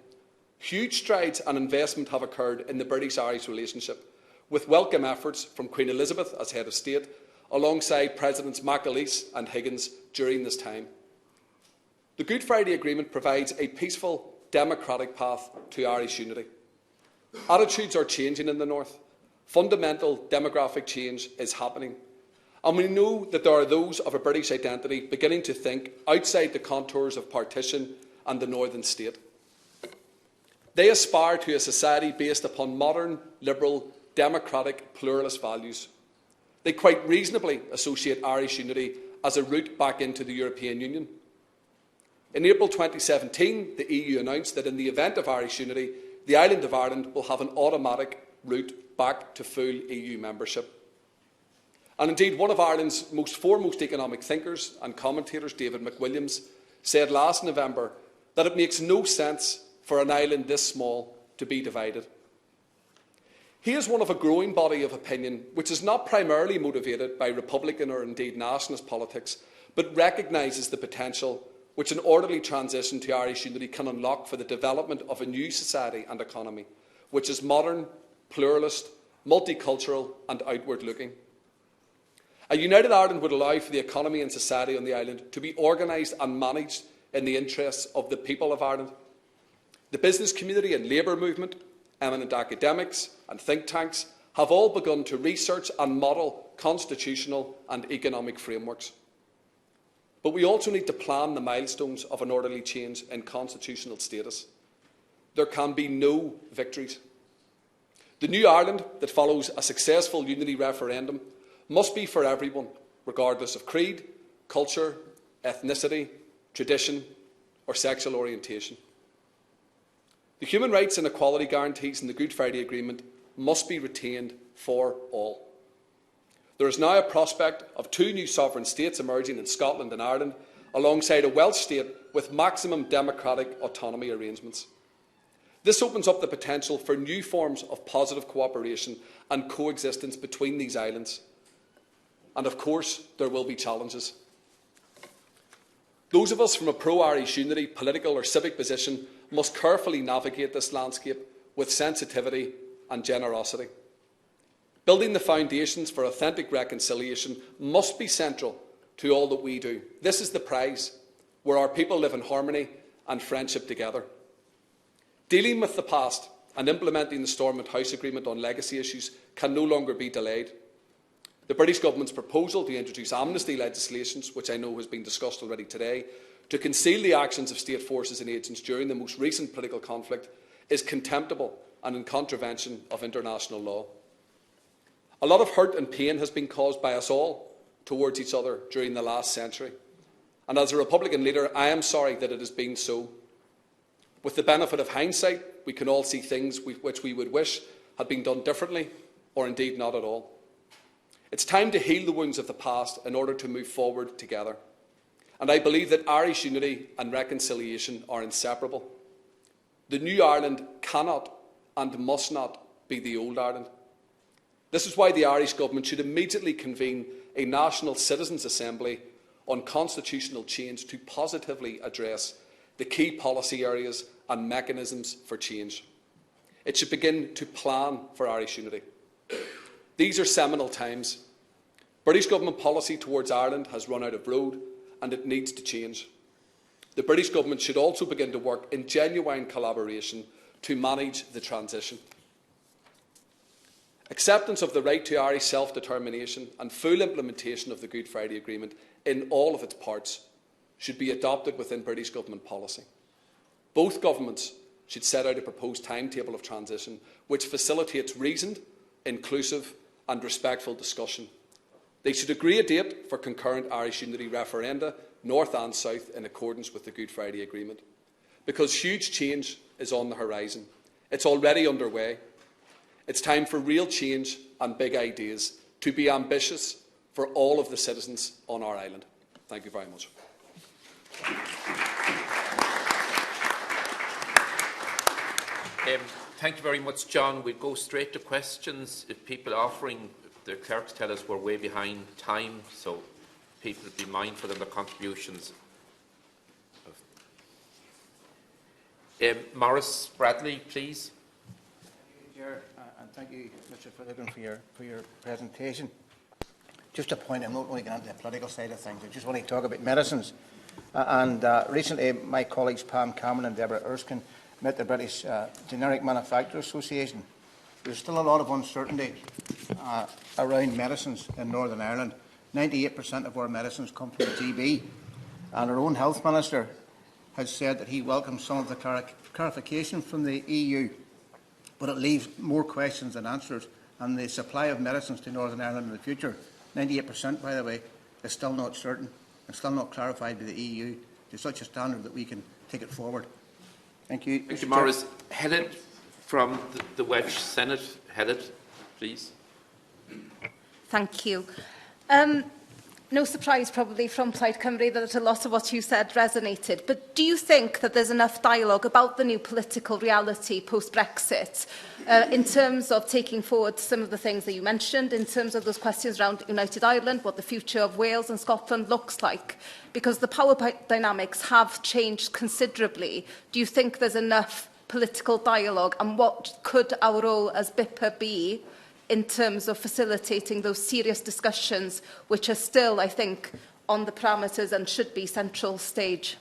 huge strides and investment have occurred in the British-Irish relationship, with welcome efforts from Queen Elizabeth as head of state, alongside Presidents McAleese and Higgins during this time. The Good Friday Agreement provides a peaceful, democratic path to Irish unity. Attitudes are changing in the North. Fundamental demographic change is happening. And we know that there are those of a British identity beginning to think outside the contours of partition and the northern state. They aspire to a society based upon modern, liberal, democratic, pluralist values. They quite reasonably associate Irish unity as a route back into the European Union. In April 2017, the EU announced that in the event of Irish unity, the island of Ireland will have an automatic route back to full EU membership. And indeed, one of Ireland's foremost economic thinkers and commentators, David McWilliams, said last November that it makes no sense for an island this small to be divided. He is one of a growing body of opinion which is not primarily motivated by Republican or indeed nationalist politics, but recognises the potential which an orderly transition to Irish unity can unlock for the development of a new society and economy, which is modern, pluralist, multicultural and outward-looking. A united Ireland would allow for the economy and society on the island to be organised and managed in the interests of the people of Ireland. The business community and labour movement, eminent academics and think tanks have all begun to research and model constitutional and economic frameworks. But we also need to plan the milestones of an orderly change in constitutional status. There can be no victories. The new Ireland that follows a successful unity referendum must be for everyone, regardless of creed, culture, ethnicity, tradition or sexual orientation. The human rights and equality guarantees in the Good Friday Agreement must be retained for all. There is now a prospect of two new sovereign states emerging in Scotland and Ireland, alongside a Welsh state with maximum democratic autonomy arrangements. This opens up the potential for new forms of positive cooperation and coexistence between these islands. And of course, there will be challenges. Those of us from a pro-Irish unity political or civic position must carefully navigate this landscape with sensitivity and generosity. Building the foundations for authentic reconciliation must be central to all that we do. This is the prize, where our people live in harmony and friendship together. Dealing with the past and implementing the Stormont House Agreement on legacy issues can no longer be delayed. The British Government's proposal to introduce amnesty legislation, which I know has been discussed already today, to conceal the actions of state forces and agents during the most recent political conflict is contemptible and in contravention of international law. A lot of hurt and pain has been caused by us all towards each other during the last century. And as a Republican leader, I am sorry that it has been so. With the benefit of hindsight, we can all see things which we would wish had been done differently, or indeed not at all. It's time to heal the wounds of the past in order to move forward together. And I believe that Irish unity and reconciliation are inseparable. The new Ireland cannot and must not be the old Ireland. This is why the Irish Government should immediately convene a National Citizens' Assembly on constitutional change to positively address the key policy areas and mechanisms for change. It should begin to plan for Irish unity. These are seminal times. British Government policy towards Ireland has run out of road and it needs to change. The British Government should also begin to work in genuine collaboration to manage the transition. Acceptance of the right to Irish self-determination and full implementation of the Good Friday Agreement in all of its parts should be adopted within British Government policy. Both governments should set out a proposed timetable of transition which facilitates reasoned, inclusive and respectful discussion. They should agree a date for concurrent Irish unity referenda, north and south, in accordance with the Good Friday Agreement. Because huge change is on the horizon. It's already underway. It's time for real change and big ideas, to be ambitious for all of the citizens on our island. Thank you very much. Thank you very much, John. We'll go straight to questions. If people are offering, the clerks tell us we're way behind time, so people be mindful of their contributions. Maurice Bradley, please. Thank you, Chair, and thank you, Mr. Finnegan, for your presentation. Just a point, I'm not going to get into the political side of things. I just want to talk about medicines. Recently, my colleagues Pam Cameron and Deborah Erskine met the British Generic Manufacturers Association. There's still a lot of uncertainty around medicines in Northern Ireland. 98% of our medicines come from the GB, and our own health minister has said that he welcomes some of the clarification from the EU, but it leaves more questions than answers. And the supply of medicines to Northern Ireland in the future, 98%, by the way, is still not certain and still not clarified by the EU to such a standard that we can take it forward. Thank you. Thank you, Maurice. Helen from the Welsh Senate. Helen, please. Thank you. No surprise, probably, from Plaid Cymru that a lot of what you said resonated. But do you think that there's enough dialogue about the new political reality post-Brexit in terms of taking forward some of the things that you mentioned, in terms of those questions around United Ireland, what the future of Wales and Scotland looks like? Because the power dynamics have changed considerably. Do you think there's enough political dialogue? And what could our role as BIPA be in terms of facilitating those serious discussions, which are still, I think, on the parameters and should be central stage?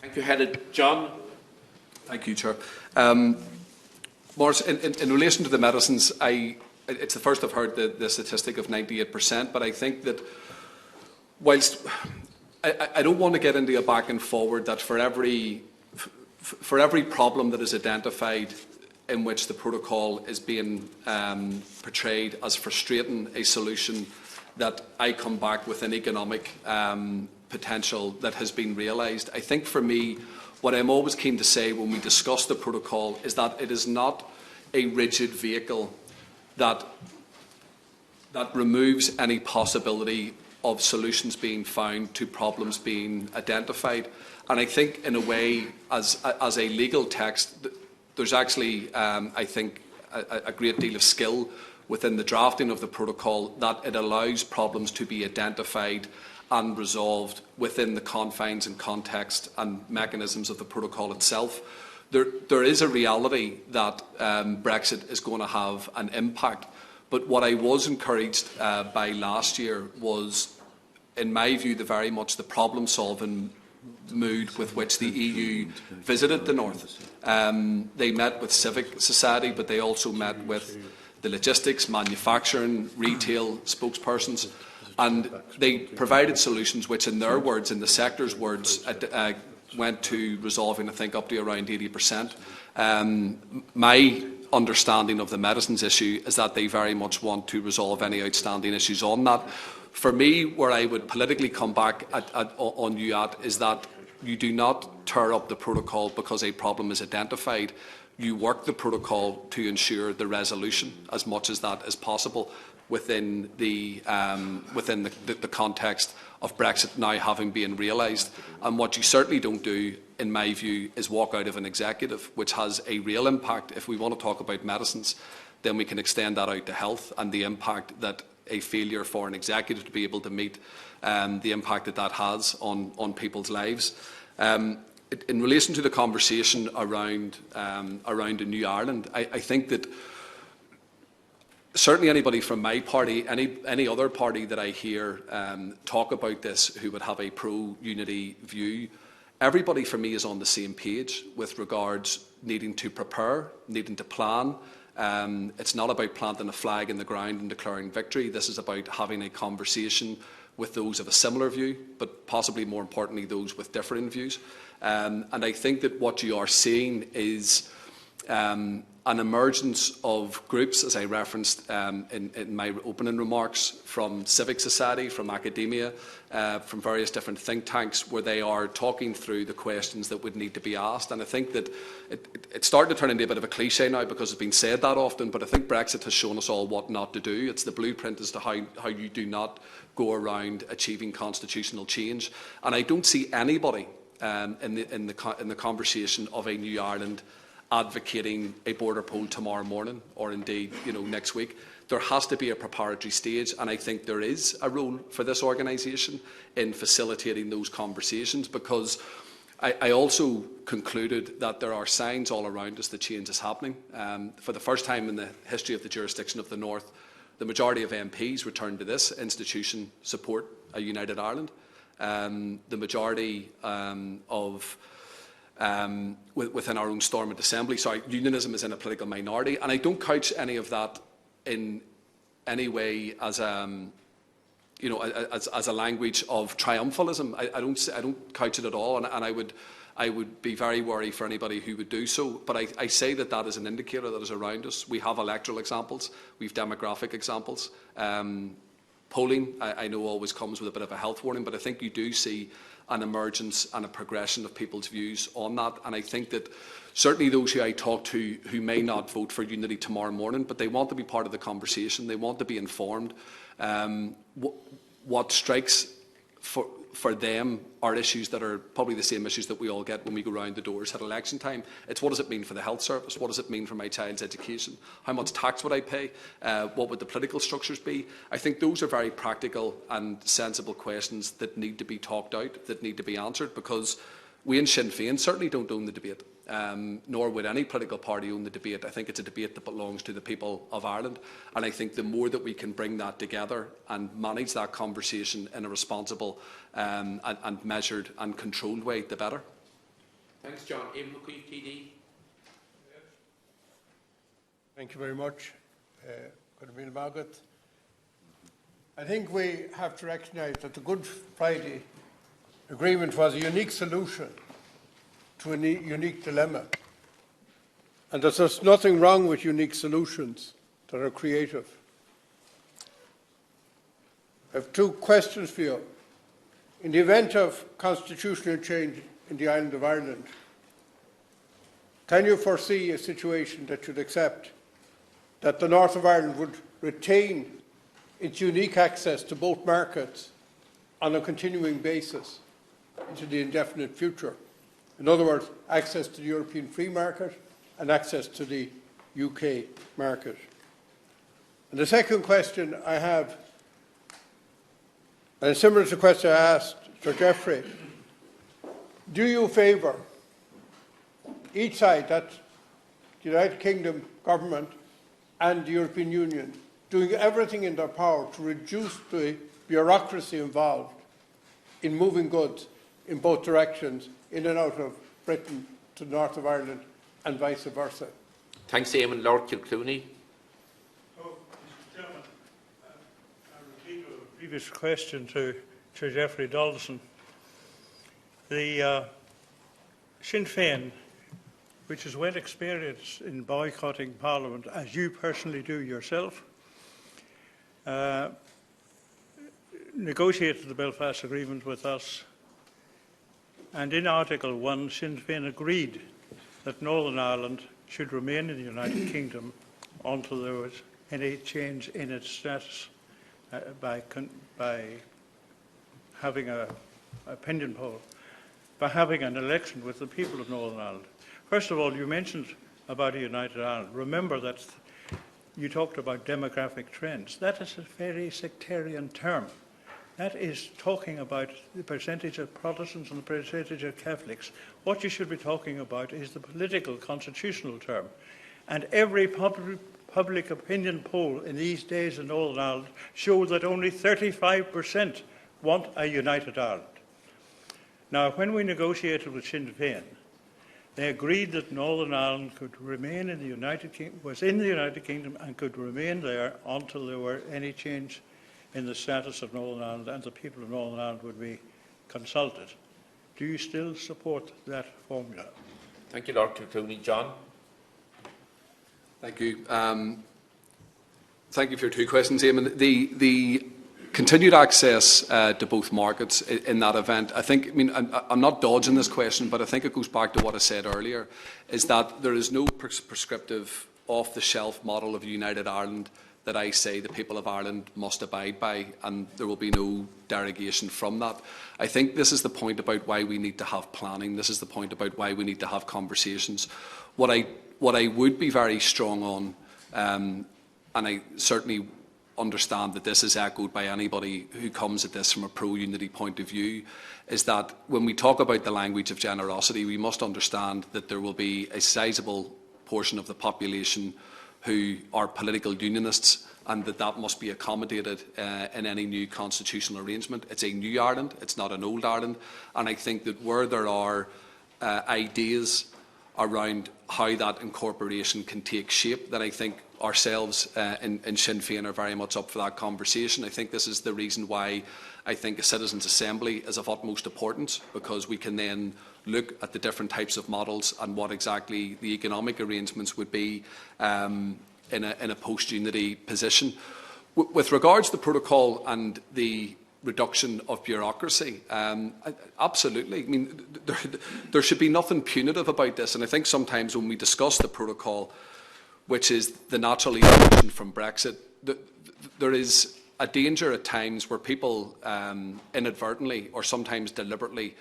Thank you, Headed. John. Thank you, Chair. Maurice, in relation to the medicines, it's the first I've heard the statistic of 98%, but I think that whilst I don't want to get into a back and forward that for every problem that is identified in which the protocol is being portrayed as frustrating a solution, that I come back with an economic potential that has been realised. I think for me, what I'm always keen to say when we discuss the protocol is that it is not a rigid vehicle that removes any possibility of solutions being found to problems being identified. And I think in a way, as a legal text, there's actually, I think, a great deal of skill within the drafting of the protocol that it allows problems to be identified and resolved within the confines and context and mechanisms of the protocol itself. There is a reality that Brexit is going to have an impact, but what I was encouraged by last year was, in my view, very much the problem-solving mood with which the EU visited the North. They met with civic society, but they also met with the logistics, manufacturing, retail spokespersons, and they provided solutions which, in their words, in the sector's words, went to resolving, I think, up to around 80%. My understanding of the medicines issue is that they very much want to resolve any outstanding issues on that. For me, where I would politically come back on you at is that you do not tear up the protocol because a problem is identified. You work the protocol to ensure the resolution as much as that is possible within the context of Brexit now having been realised. And what you certainly don't do, in my view, is walk out of an executive, which has a real impact. If we want to talk about medicines, then we can extend that out to health and the impact that a failure for an executive to be able to meet the impact that has on people's lives. In relation to the conversation around a new Ireland, I think that certainly anybody from my party, any other party that I hear talk about this who would have a pro-unity view, everybody for me is on the same page with regards needing to prepare, needing to plan. It's not about planting a flag in the ground and declaring victory. This is about having a conversation with those of a similar view, but possibly more importantly, those with differing views. And I think that what you are seeing is an emergence of groups, as I referenced in my opening remarks, from civic society, from academia, from various different think tanks, where they are talking through the questions that would need to be asked. And I think that it's starting to turn into a bit of a cliche now because it's been said that often, but I think Brexit has shown us all what not to do. It's the blueprint as to how you do not go around achieving constitutional change. And I don't see anybody in the conversation of a new Ireland advocating a border poll tomorrow morning or indeed next week. There has to be a preparatory stage, and I think there is a role for this organisation in facilitating those conversations, because I also concluded that there are signs all around us that change is happening. For the first time in the history of the jurisdiction of the North, the majority of MPs returned to this institution support a united Ireland. The majority within our own Stormont Assembly, unionism is in a political minority, and I don't couch any of that in any way as a language of triumphalism. I don't couch it at all, and I would be very worried for anybody who would do so. But I say that is an indicator that is around us. We have electoral examples, we have demographic examples. Polling, I know, always comes with a bit of a health warning, but I think you do see an emergence and a progression of people's views on that. And I think that certainly those who I talk to who may not vote for unity tomorrow morning, but they want to be part of the conversation, they want to be informed. What strikes for them are issues that are probably the same issues that we all get when we go round the doors at election time. It's what does it mean for the health service? What does it mean for my child's education? How much tax would I pay? What would the political structures be? I think those are very practical and sensible questions that need to be talked out, that need to be answered, because we in Sinn Féin certainly don't own the debate, nor would any political party own the debate. I think it's a debate that belongs to the people of Ireland, and I think the more that we can bring that together and manage that conversation in a responsible and measured and controlled way, the better. Thanks, John. Eamon McQueen, TD. Thank you very much. Good evening, Margaret. I think we have to recognise that the Good Friday Agreement was a unique solution to a unique dilemma. And there's nothing wrong with unique solutions that are creative. I have two questions for you. In the event of constitutional change in the island of Ireland, can you foresee a situation that you'd accept that the north of Ireland would retain its unique access to both markets on a continuing basis into the indefinite future? In other words, access to the European free market and access to the UK market. And the second question I have, and similar to the question I asked Sir Geoffrey, do you favour each side, that the United Kingdom government and the European Union, doing everything in their power to reduce the bureaucracy involved in moving goods in both directions, in and out of Britain to the north of Ireland and vice versa? Thanks, Eamon. Lord Kilclooney. Mr. Chairman, I repeat a previous question to Sir Geoffrey Doldson. The Sinn Féin, which has well experienced in boycotting Parliament, as you personally do yourself, negotiated the Belfast Agreement with us, and in Article 1, Sinn Féin agreed that Northern Ireland should remain in the United Kingdom until there was any change in its status by having an opinion poll, by having an election with the people of Northern Ireland. First of all, you mentioned about a united Ireland. Remember that you talked about demographic trends. That is a very sectarian term. That is talking about the percentage of Protestants and the percentage of Catholics. What you should be talking about is the political constitutional term. And every public opinion poll in these days in Northern Ireland show that only 35% want a united Ireland. Now, when we negotiated with Sinn Féin, they agreed that Northern Ireland could remain in the United Kingdom, was in the United Kingdom and could remain there until there were any change in the status of Northern Ireland, and the people of Northern Ireland would be consulted. Do you still support that formula? Thank you, Lord Kilclooney. John. Thank you. Thank you for your two questions, Eamon. The continued access to both markets in that event, I'm not dodging this question, but I think it goes back to what I said earlier, is that there is no prescriptive off-the-shelf model of United Ireland that I say the people of Ireland must abide by, and there will be no derogation from that. I think this is the point about why we need to have planning. This is the point about why we need to have conversations. What I would be very strong on, and I certainly understand that this is echoed by anybody who comes at this from a pro-unity point of view, is that when we talk about the language of generosity, we must understand that there will be a sizable portion of the population who are political unionists, and that must be accommodated in any new constitutional arrangement. It's a new Ireland, it's not an old Ireland, and I think that where there are ideas around how that incorporation can take shape, then I think ourselves in Sinn Féin are very much up for that conversation. I think this is the reason why I think a Citizens' Assembly is of utmost importance, because we can then look at the different types of models and what exactly the economic arrangements would be in a post-unity position. With regards to the protocol and the reduction of bureaucracy. Absolutely. I mean, there should be nothing punitive about this. And I think sometimes when we discuss the protocol, which is the natural evolution from Brexit, there is a danger at times where people inadvertently or sometimes deliberately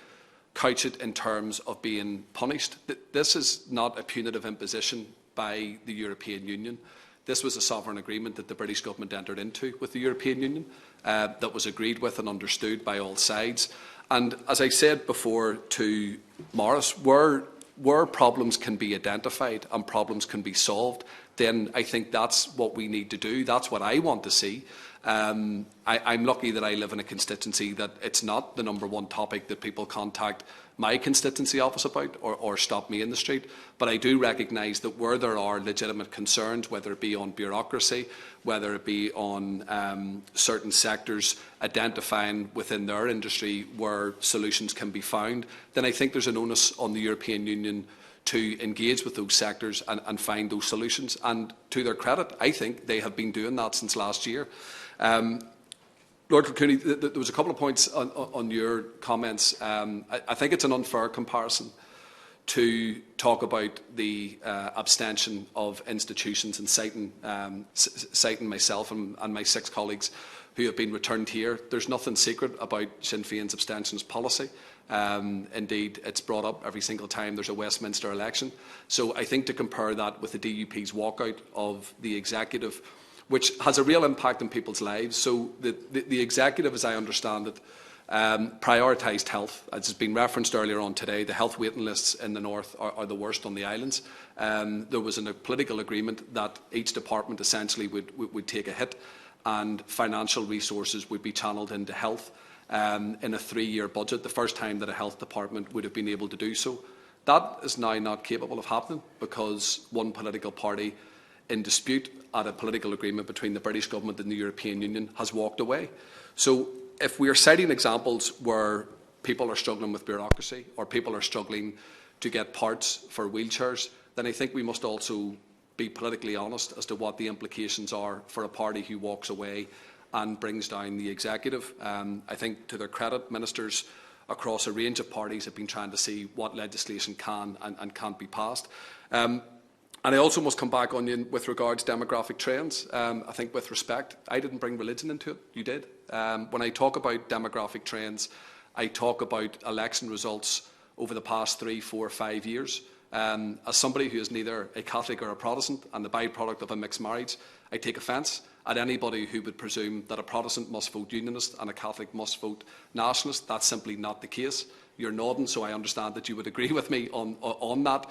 couch it in terms of being punished. This is not a punitive imposition by the European Union. This was a sovereign agreement that the British government entered into with the European Union that was agreed with and understood by all sides. And as I said before to Morris, where problems can be identified and problems can be solved, then I think that's what we need to do. That's what I want to see. I'm lucky that I live in a constituency that it's not the #1 topic that people contact my constituency office about or stop me in the street. But I do recognise that where there are legitimate concerns, whether it be on bureaucracy, whether it be on certain sectors identifying within their industry where solutions can be found, then I think there's an onus on the European Union to engage with those sectors and find those solutions. And to their credit, I think they have been doing that since last year. Lord Kilcooney, there was a couple of points on your comments. I think it's an unfair comparison to talk about the abstention of institutions and citing myself and my 6 colleagues who have been returned here. There's nothing secret about Sinn Féin's abstentions policy. Indeed, it's brought up every single time there's a Westminster election. So I think to compare that with the DUP's walkout of the executive, which has a real impact on people's lives. So the executive, as I understand it, prioritised health. As has been referenced earlier on today, the health waiting lists in the north are the worst on the islands. There was a political agreement that each department essentially would take a hit and financial resources would be channelled into health in a 3-year budget, the first time that a health department would have been able to do so. That is now not capable of happening because one political party in dispute at a political agreement between the British government and the European Union has walked away. So if we are citing examples where people are struggling with bureaucracy or people are struggling to get parts for wheelchairs, then I think we must also be politically honest as to what the implications are for a party who walks away and brings down the executive. I think, to their credit, ministers across a range of parties have been trying to see what legislation can and can't be passed. And I also must come back on you with regards to demographic trends. I think, with respect, I didn't bring religion into it. You did. When I talk about demographic trends, I talk about election results over the past 3, 4, 5 years. As somebody who is neither a Catholic or a Protestant and the byproduct of a mixed marriage, I take offence at anybody who would presume that a Protestant must vote Unionist and a Catholic must vote Nationalist. That's simply not the case. You're nodding, so I understand that you would agree with me on that.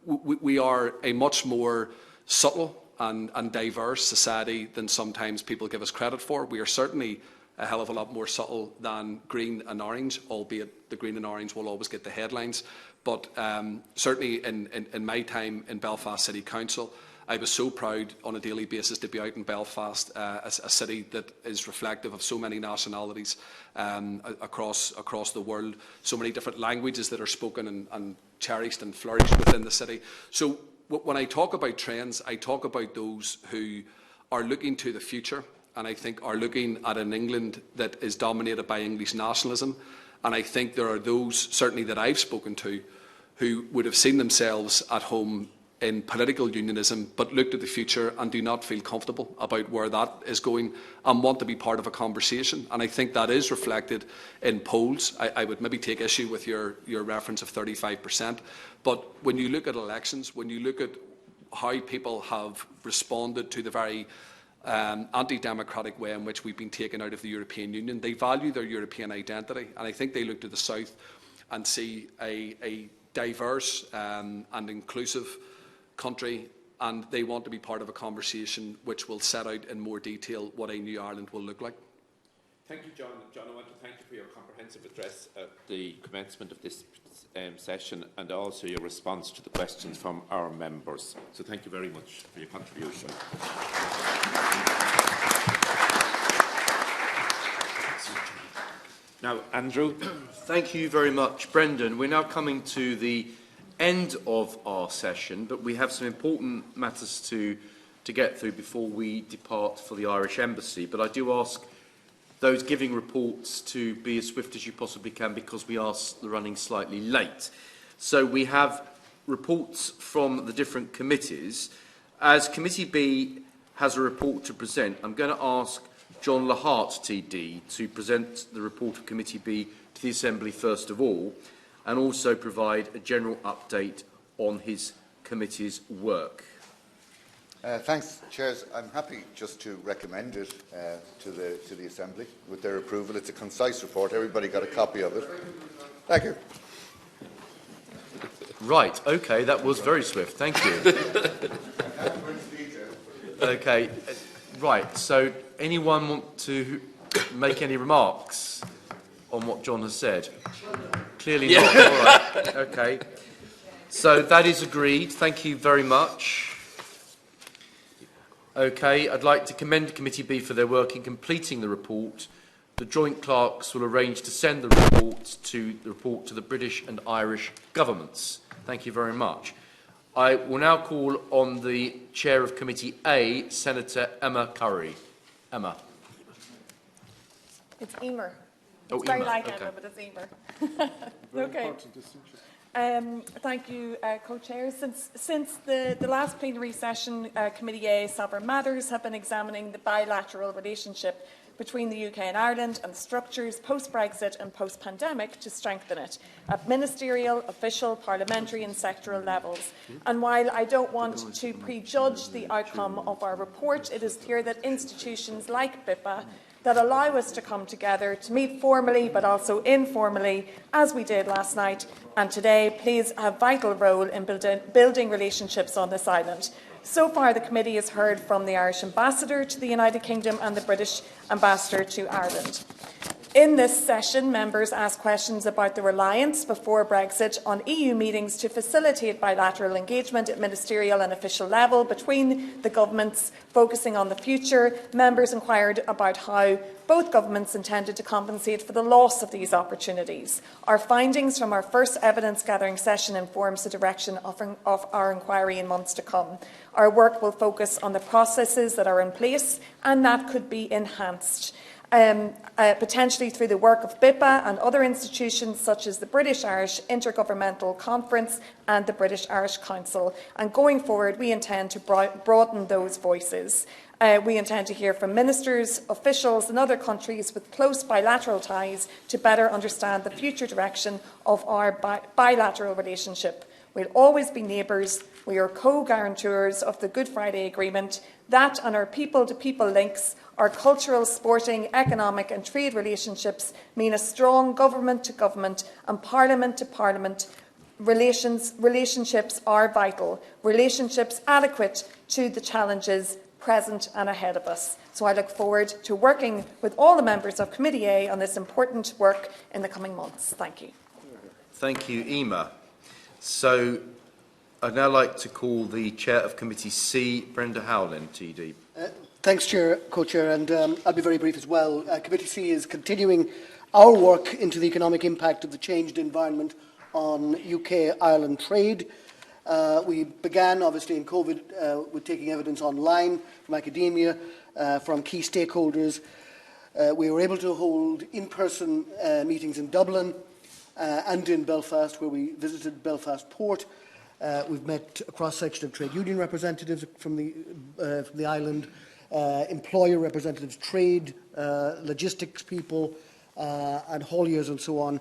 We are a much more subtle and diverse society than sometimes people give us credit for. We are certainly a hell of a lot more subtle than green and orange, albeit the green and orange will always get the headlines. But certainly in my time in Belfast City Council, I was so proud on a daily basis to be out in Belfast, a city that is reflective of so many nationalities across the world, so many different languages that are spoken and cherished and flourished within the city. So when I talk about trends, I talk about those who are looking to the future and I think are looking at an England that is dominated by English nationalism. And I think there are those, certainly that I've spoken to, who would have seen themselves at home in political unionism, but looked at the future and do not feel comfortable about where that is going and want to be part of a conversation. And I think that is reflected in polls. I would maybe take issue with your reference of 35%. But when you look at elections, when you look at how people have responded to the very anti-democratic way in which we've been taken out of the European Union, they value their European identity. And I think they look to the south and see a diverse and inclusive country, and they want to be part of a conversation which will set out in more detail what a new Ireland will look like. Thank you, John. John, I want to thank you for your comprehensive address at the commencement of this session and also your response to the questions from our members. So thank you very much for your contribution. Now, Andrew. Thank you very much, Brendan. We're now coming to the end of our session, but we have some important matters to get through before we depart for the Irish Embassy. But I do ask those giving reports to be as swift as you possibly can because we are running slightly late. So we have reports from the different committees. As Committee B has a report to present, I'm going to ask John Lahart, TD, to present the report of Committee B to the Assembly first of all, and also provide a general update on his committee's work. Thanks, Chairs. I'm happy just to recommend it to the Assembly with their approval. It's a concise report. Everybody got a copy of it. Thank you. Right, okay, that was very swift. Thank you. Okay, right, so anyone want to make any remarks on what John has said? Clearly not. All right, okay. So that is agreed. Thank you very much. Okay, I'd like to commend Committee B for their work in completing the report. The joint clerks will arrange to send the report to the British and Irish governments. Thank you very much. I will now call on the Chair of Committee A, Senator Emma Curry. Emma. It's Emer. Oh, it's very Emer. like Okay. Emma, but it's Emer. Okay. Thank you, co-chairs. Since the last plenary session, Committee A, Sovereign Matters, have been examining the bilateral relationship between the UK and Ireland and the structures post-Brexit and post-pandemic to strengthen it at ministerial, official, parliamentary and sectoral levels. And while I don't want to prejudge the outcome of our report, it is clear that institutions like BIPA that allow us to come together to meet formally but also informally, as we did last night and today, plays a vital role in building relationships on this island. So far, the committee has heard from the Irish Ambassador to the United Kingdom and the British Ambassador to Ireland. In this session, members asked questions about the reliance before Brexit on EU meetings to facilitate bilateral engagement at ministerial and official level between the governments, focusing on the future. Members inquired about how both governments intended to compensate for the loss of these opportunities. Our findings from our first evidence-gathering session informs the direction of our inquiry in months to come. Our work will focus on the processes that are in place and that could be enhanced. Potentially through the work of BIPA and other institutions such as the British-Irish Intergovernmental Conference and the British-Irish Council. And going forward, we intend to broaden those voices. We intend to hear from ministers, officials in other countries with close bilateral ties to better understand the future direction of our bilateral relationship. We'll always be neighbours. We are co-guarantors of the Good Friday Agreement. That and our people-to-people links, our cultural, sporting, economic and trade relationships mean a strong government-to-government and parliament-to-parliament relationships are vital. Relationships adequate to the challenges present and ahead of us. So I look forward to working with all the members of Committee A on this important work in the coming months. Thank you. Thank you, Emer. So I'd now like to call the Chair of Committee C, Brenda Howland, TD. Thanks, Chair, Co-Chair, and I'll be very brief as well. Committee C is continuing our work into the economic impact of the changed environment on UK-Ireland trade. We began, obviously, in COVID with taking evidence online from academia, from key stakeholders. We were able to hold in-person meetings in Dublin and in Belfast, where we visited Belfast Port. We've met a cross-section of trade union representatives from the island, employer representatives, trade, logistics people, and hauliers and so on.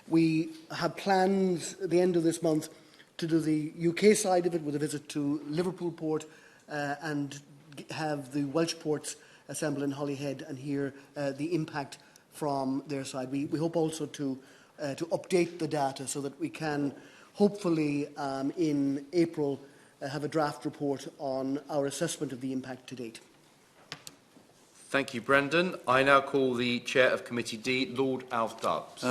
We have plans at the end of this month to do the UK side of it with a visit to Liverpool Port and have the Welsh ports assemble in Holyhead and hear the impact from their side. We hope also to update the data so that we can hopefully in April have a draft report on our assessment of the impact to date. Thank you, Brendan. I now call the Chair of Committee D, Lord Alf Dubs.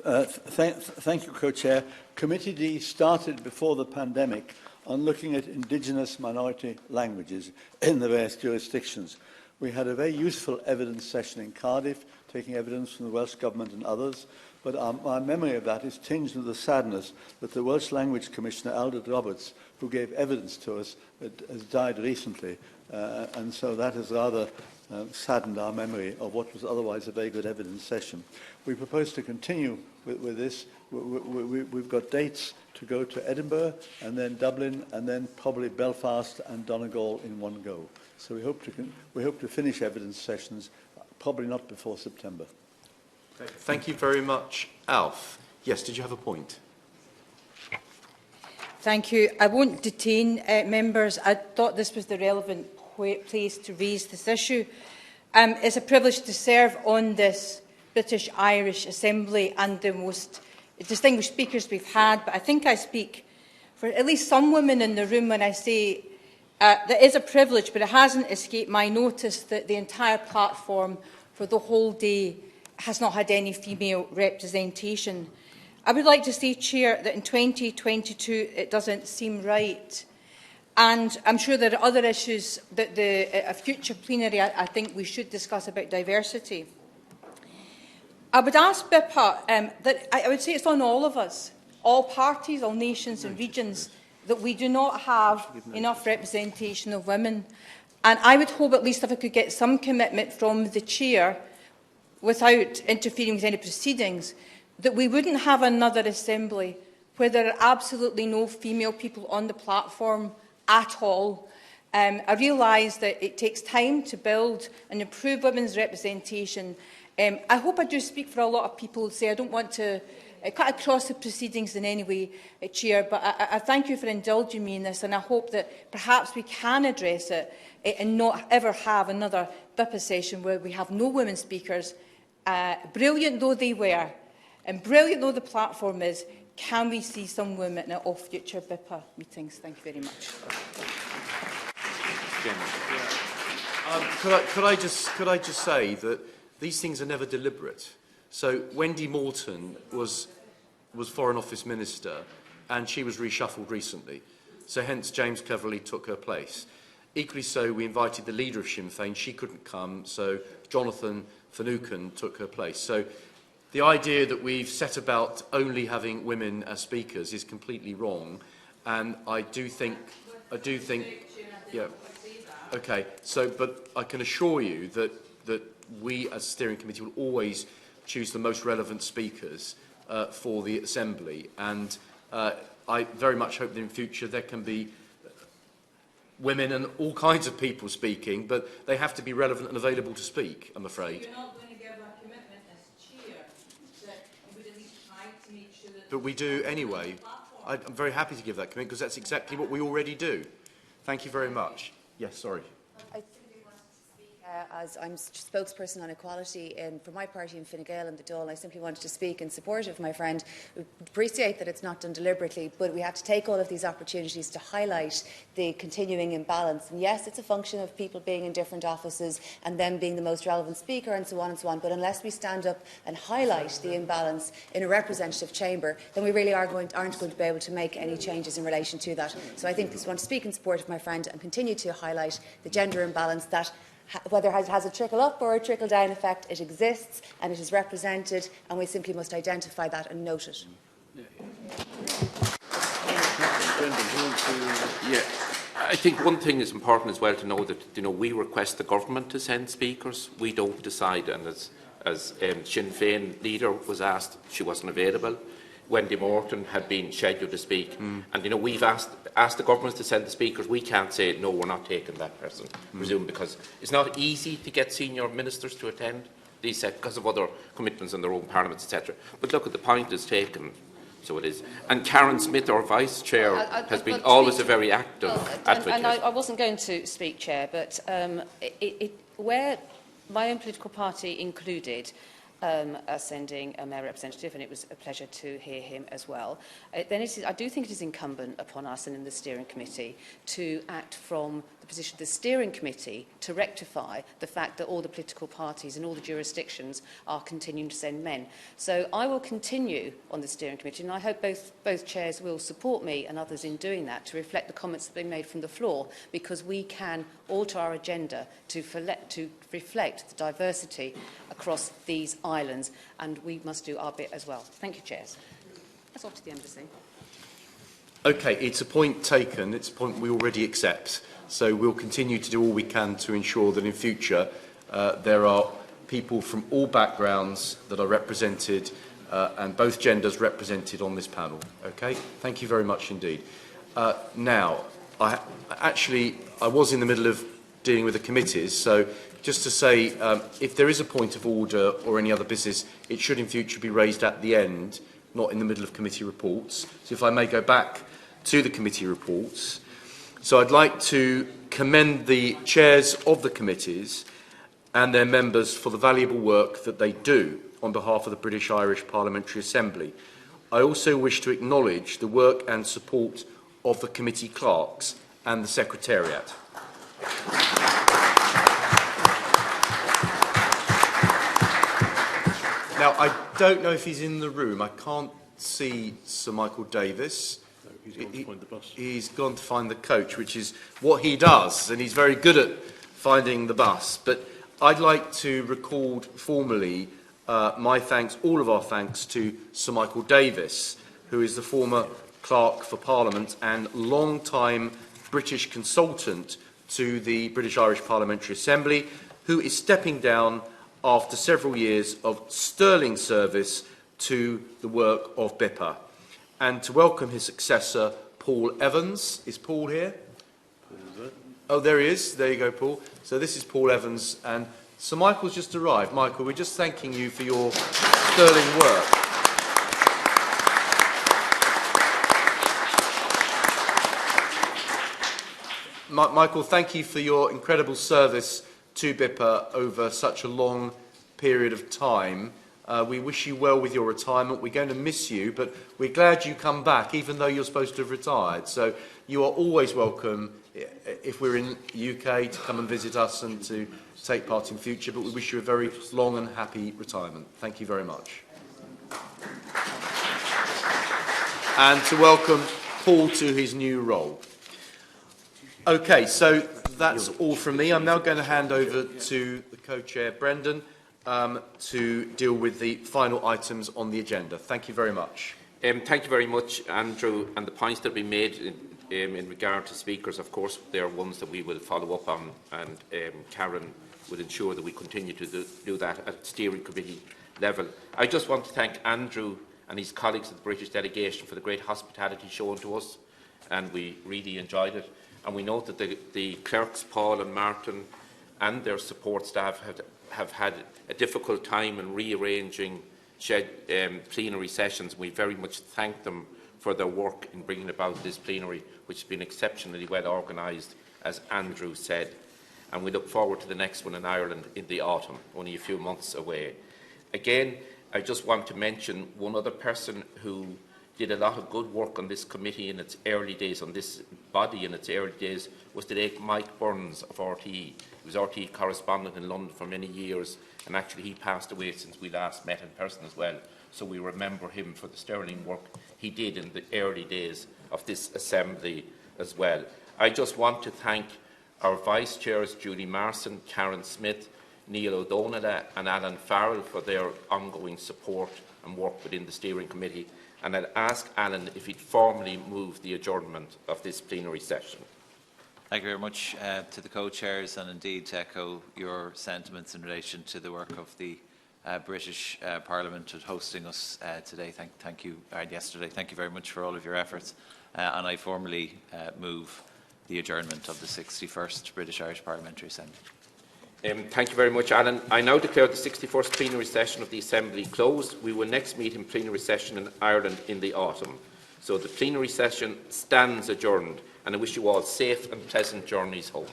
Thank you, Co-Chair. Committee D started before the pandemic on looking at indigenous minority languages in the various jurisdictions. We had a very useful evidence session in Cardiff, taking evidence from the Welsh Government and others, but my memory of that is tinged with the sadness that the Welsh Language Commissioner, Aldred Roberts, who gave evidence to us, has died recently. And so that has rather saddened our memory of what was otherwise a very good evidence session. We propose to continue with this. We've got dates to go to Edinburgh, and then Dublin, and then probably Belfast and Donegal in one go. So we hope to finish evidence sessions, probably not before September. Thank you very much, Alf. Yes, did you have a point? Thank you. I won't detain members. I thought this was the relevant place to raise this issue. It's a privilege to serve on this British-Irish Assembly and the most distinguished speakers we've had, but I think I speak for at least some women in the room when I say that is a privilege, but it hasn't escaped my notice that the entire platform for the whole day has not had any female representation. I would like to say, Chair, that in 2022 it doesn't seem right. And I'm sure there are other issues that a future plenary I think we should discuss about diversity. I would ask BIPA that I would say it's on all of us, all parties, all nations and regions, that we do not have enough representation of women. And I would hope at least if I could get some commitment from the Chair, without interfering with any proceedings, that we wouldn't have another assembly where there are absolutely no female people on the platform at all. I realise that it takes time to build and improve women's representation. I hope I do speak for a lot of people who say I don't want to cut across the proceedings in any way, Chair, but I thank you for indulging me in this, and I hope that perhaps we can address it and not ever have another BIPA session where we have no women speakers. Brilliant though they were, and brilliant though the platform is, can we see some women at all future BIPA meetings? Thank you very much. Could I just say that these things are never deliberate. So Wendy Morton was Foreign Office Minister, and she was reshuffled recently. So hence James Cleverly took her place. Equally so, we invited the leader of Sinn Féin. She couldn't come, so Jonathan Finucane took her place. So the idea that we've set about only having women as speakers is completely wrong, and I do think, yeah, okay. So, but I can assure you that we, as a steering committee, will always choose the most relevant speakers for the Assembly, and I very much hope that in future there can be women and all kinds of people speaking, but they have to be relevant and available to speak, I'm afraid. You're not going to give a commitment as Chair that you would at least try to make sure that... But we do anyway. I'm very happy to give that commitment because that's exactly what we already do. Thank you very much. Yes, sorry. I simply wanted to speak as I'm spokesperson on equality for my party in Fine Gael and the Dáil. I simply wanted to speak in support of my friend. We appreciate that it's not done deliberately, but we have to take all of these opportunities to highlight the continuing imbalance. And yes, it's a function of people being in different offices and them being the most relevant speaker and so on and so on. But unless we stand up and highlight the imbalance in a representative chamber, then we really aren't going to be able to make any changes in relation to that. So I think I just want to speak in support of my friend and continue to highlight the gender imbalance that, whether it has a trickle-up or a trickle-down effect, it exists and it is represented, and we simply must identify that and note it. Yeah, I think one thing is important as well to know that we request the government to send speakers. We don't decide, and as Sinn Féin leader was asked, she wasn't available. Wendy Morton had been scheduled to speak, and we've asked the governments to send the speakers. We can't say no, we're not taking that person, presume, because it's not easy to get senior ministers to attend these because of other commitments in their own parliaments, etc. But look, the point is taken, so it is. And Karen Smith, our vice chair, has been always a very active advocate. And I wasn't going to speak, Chair, but where my own political party included sending a male representative, and it was a pleasure to hear him as well. Then I do think it is incumbent upon us and in the steering committee to act from the position of the steering committee to rectify the fact that all the political parties and all the jurisdictions are continuing to send men. So I will continue on the steering committee, and I hope both chairs will support me and others in doing that, to reflect the comments that have been made from the floor, because we can alter our agenda to reflect the diversity across these islands, and we must do our bit as well. Thank you, chairs. That's off to the embassy. Okay, it's a point taken. It's a point we already accept. So we'll continue to do all we can to ensure that in future there are people from all backgrounds that are represented and both genders represented on this panel. Okay, thank you very much indeed. Now, I was in the middle of dealing with the committees, so just to say, if there is a point of order or any other business, it should in future be raised at the end, not in the middle of committee reports. So if I may go back to the committee reports. So I'd like to commend the chairs of the committees and their members for the valuable work that they do on behalf of the British-Irish Parliamentary Assembly. I also wish to acknowledge the work and support of the committee clerks and the Secretariat. Now, I don't know if he's in the room. I can't see Sir Michael Davis. He's gone to find the bus. He's gone to find the coach, which is what he does, and he's very good at finding the bus. But I'd like to record formally my thanks, all of our thanks, to Sir Michael Davis, who is the former Clerk for Parliament and long-time British consultant to the British-Irish Parliamentary Assembly, who is stepping down after several years of sterling service to the work of BIPA. And to welcome his successor, Paul Evans. Is Paul here? Oh, there he is. There you go, Paul. So this is Paul Evans, and Sir Michael's just arrived. Michael, we're just thanking you for your sterling work. Michael, thank you for your incredible service to BIPA over such a long period of time. We wish you well with your retirement. We're going to miss you, but we're glad you come back, even though you're supposed to have retired. So you are always welcome, if we're in the UK, to come and visit us and to take part in future. But we wish you a very long and happy retirement. Thank you very much. And to welcome Paul to his new role. Okay, so that's all from me. I'm now going to hand over to the co-chair, Brendan, to deal with the final items on the agenda. Thank you very much. Thank you very much, Andrew. And the points that have been made in regard to speakers, of course, they are ones that we will follow up on, and Karen will ensure that we continue to do that at steering committee level. I just want to thank Andrew and his colleagues of the British delegation for the great hospitality shown to us, and we really enjoyed it. And we note that the clerks, Paul and Martin, and their support staff have had a difficult time in rearranging plenary sessions. We very much thank them for their work in bringing about this plenary, which has been exceptionally well organised, as Andrew said. And we look forward to the next one in Ireland in the autumn, only a few months away. Again, I just want to mention one other person who did a lot of good work on this committee in its early days, on this body in its early days, was the late Mike Burns of RTE. He was RTE correspondent in London for many years, and actually he passed away since we last met in person as well. So we remember him for the sterling work he did in the early days of this assembly as well. I just want to thank our vice chairs, Julie Marson, Karen Smith, Neil O'Donnell and Alan Farrell, for their ongoing support and work within the steering committee. And I'll ask Alan if he'd formally move the adjournment of this plenary session. Thank you very much to the co-chairs, and indeed to echo your sentiments in relation to the work of the British Parliament at hosting us today. Thank you, yesterday. Thank you very much for all of your efforts. And I formally move the adjournment of the 61st British-Irish Parliamentary Assembly. Thank you very much, Alan. I now declare the 61st plenary session of the Assembly closed. We will next meet in plenary session in Ireland in the autumn. So the plenary session stands adjourned, and I wish you all safe and pleasant journeys home.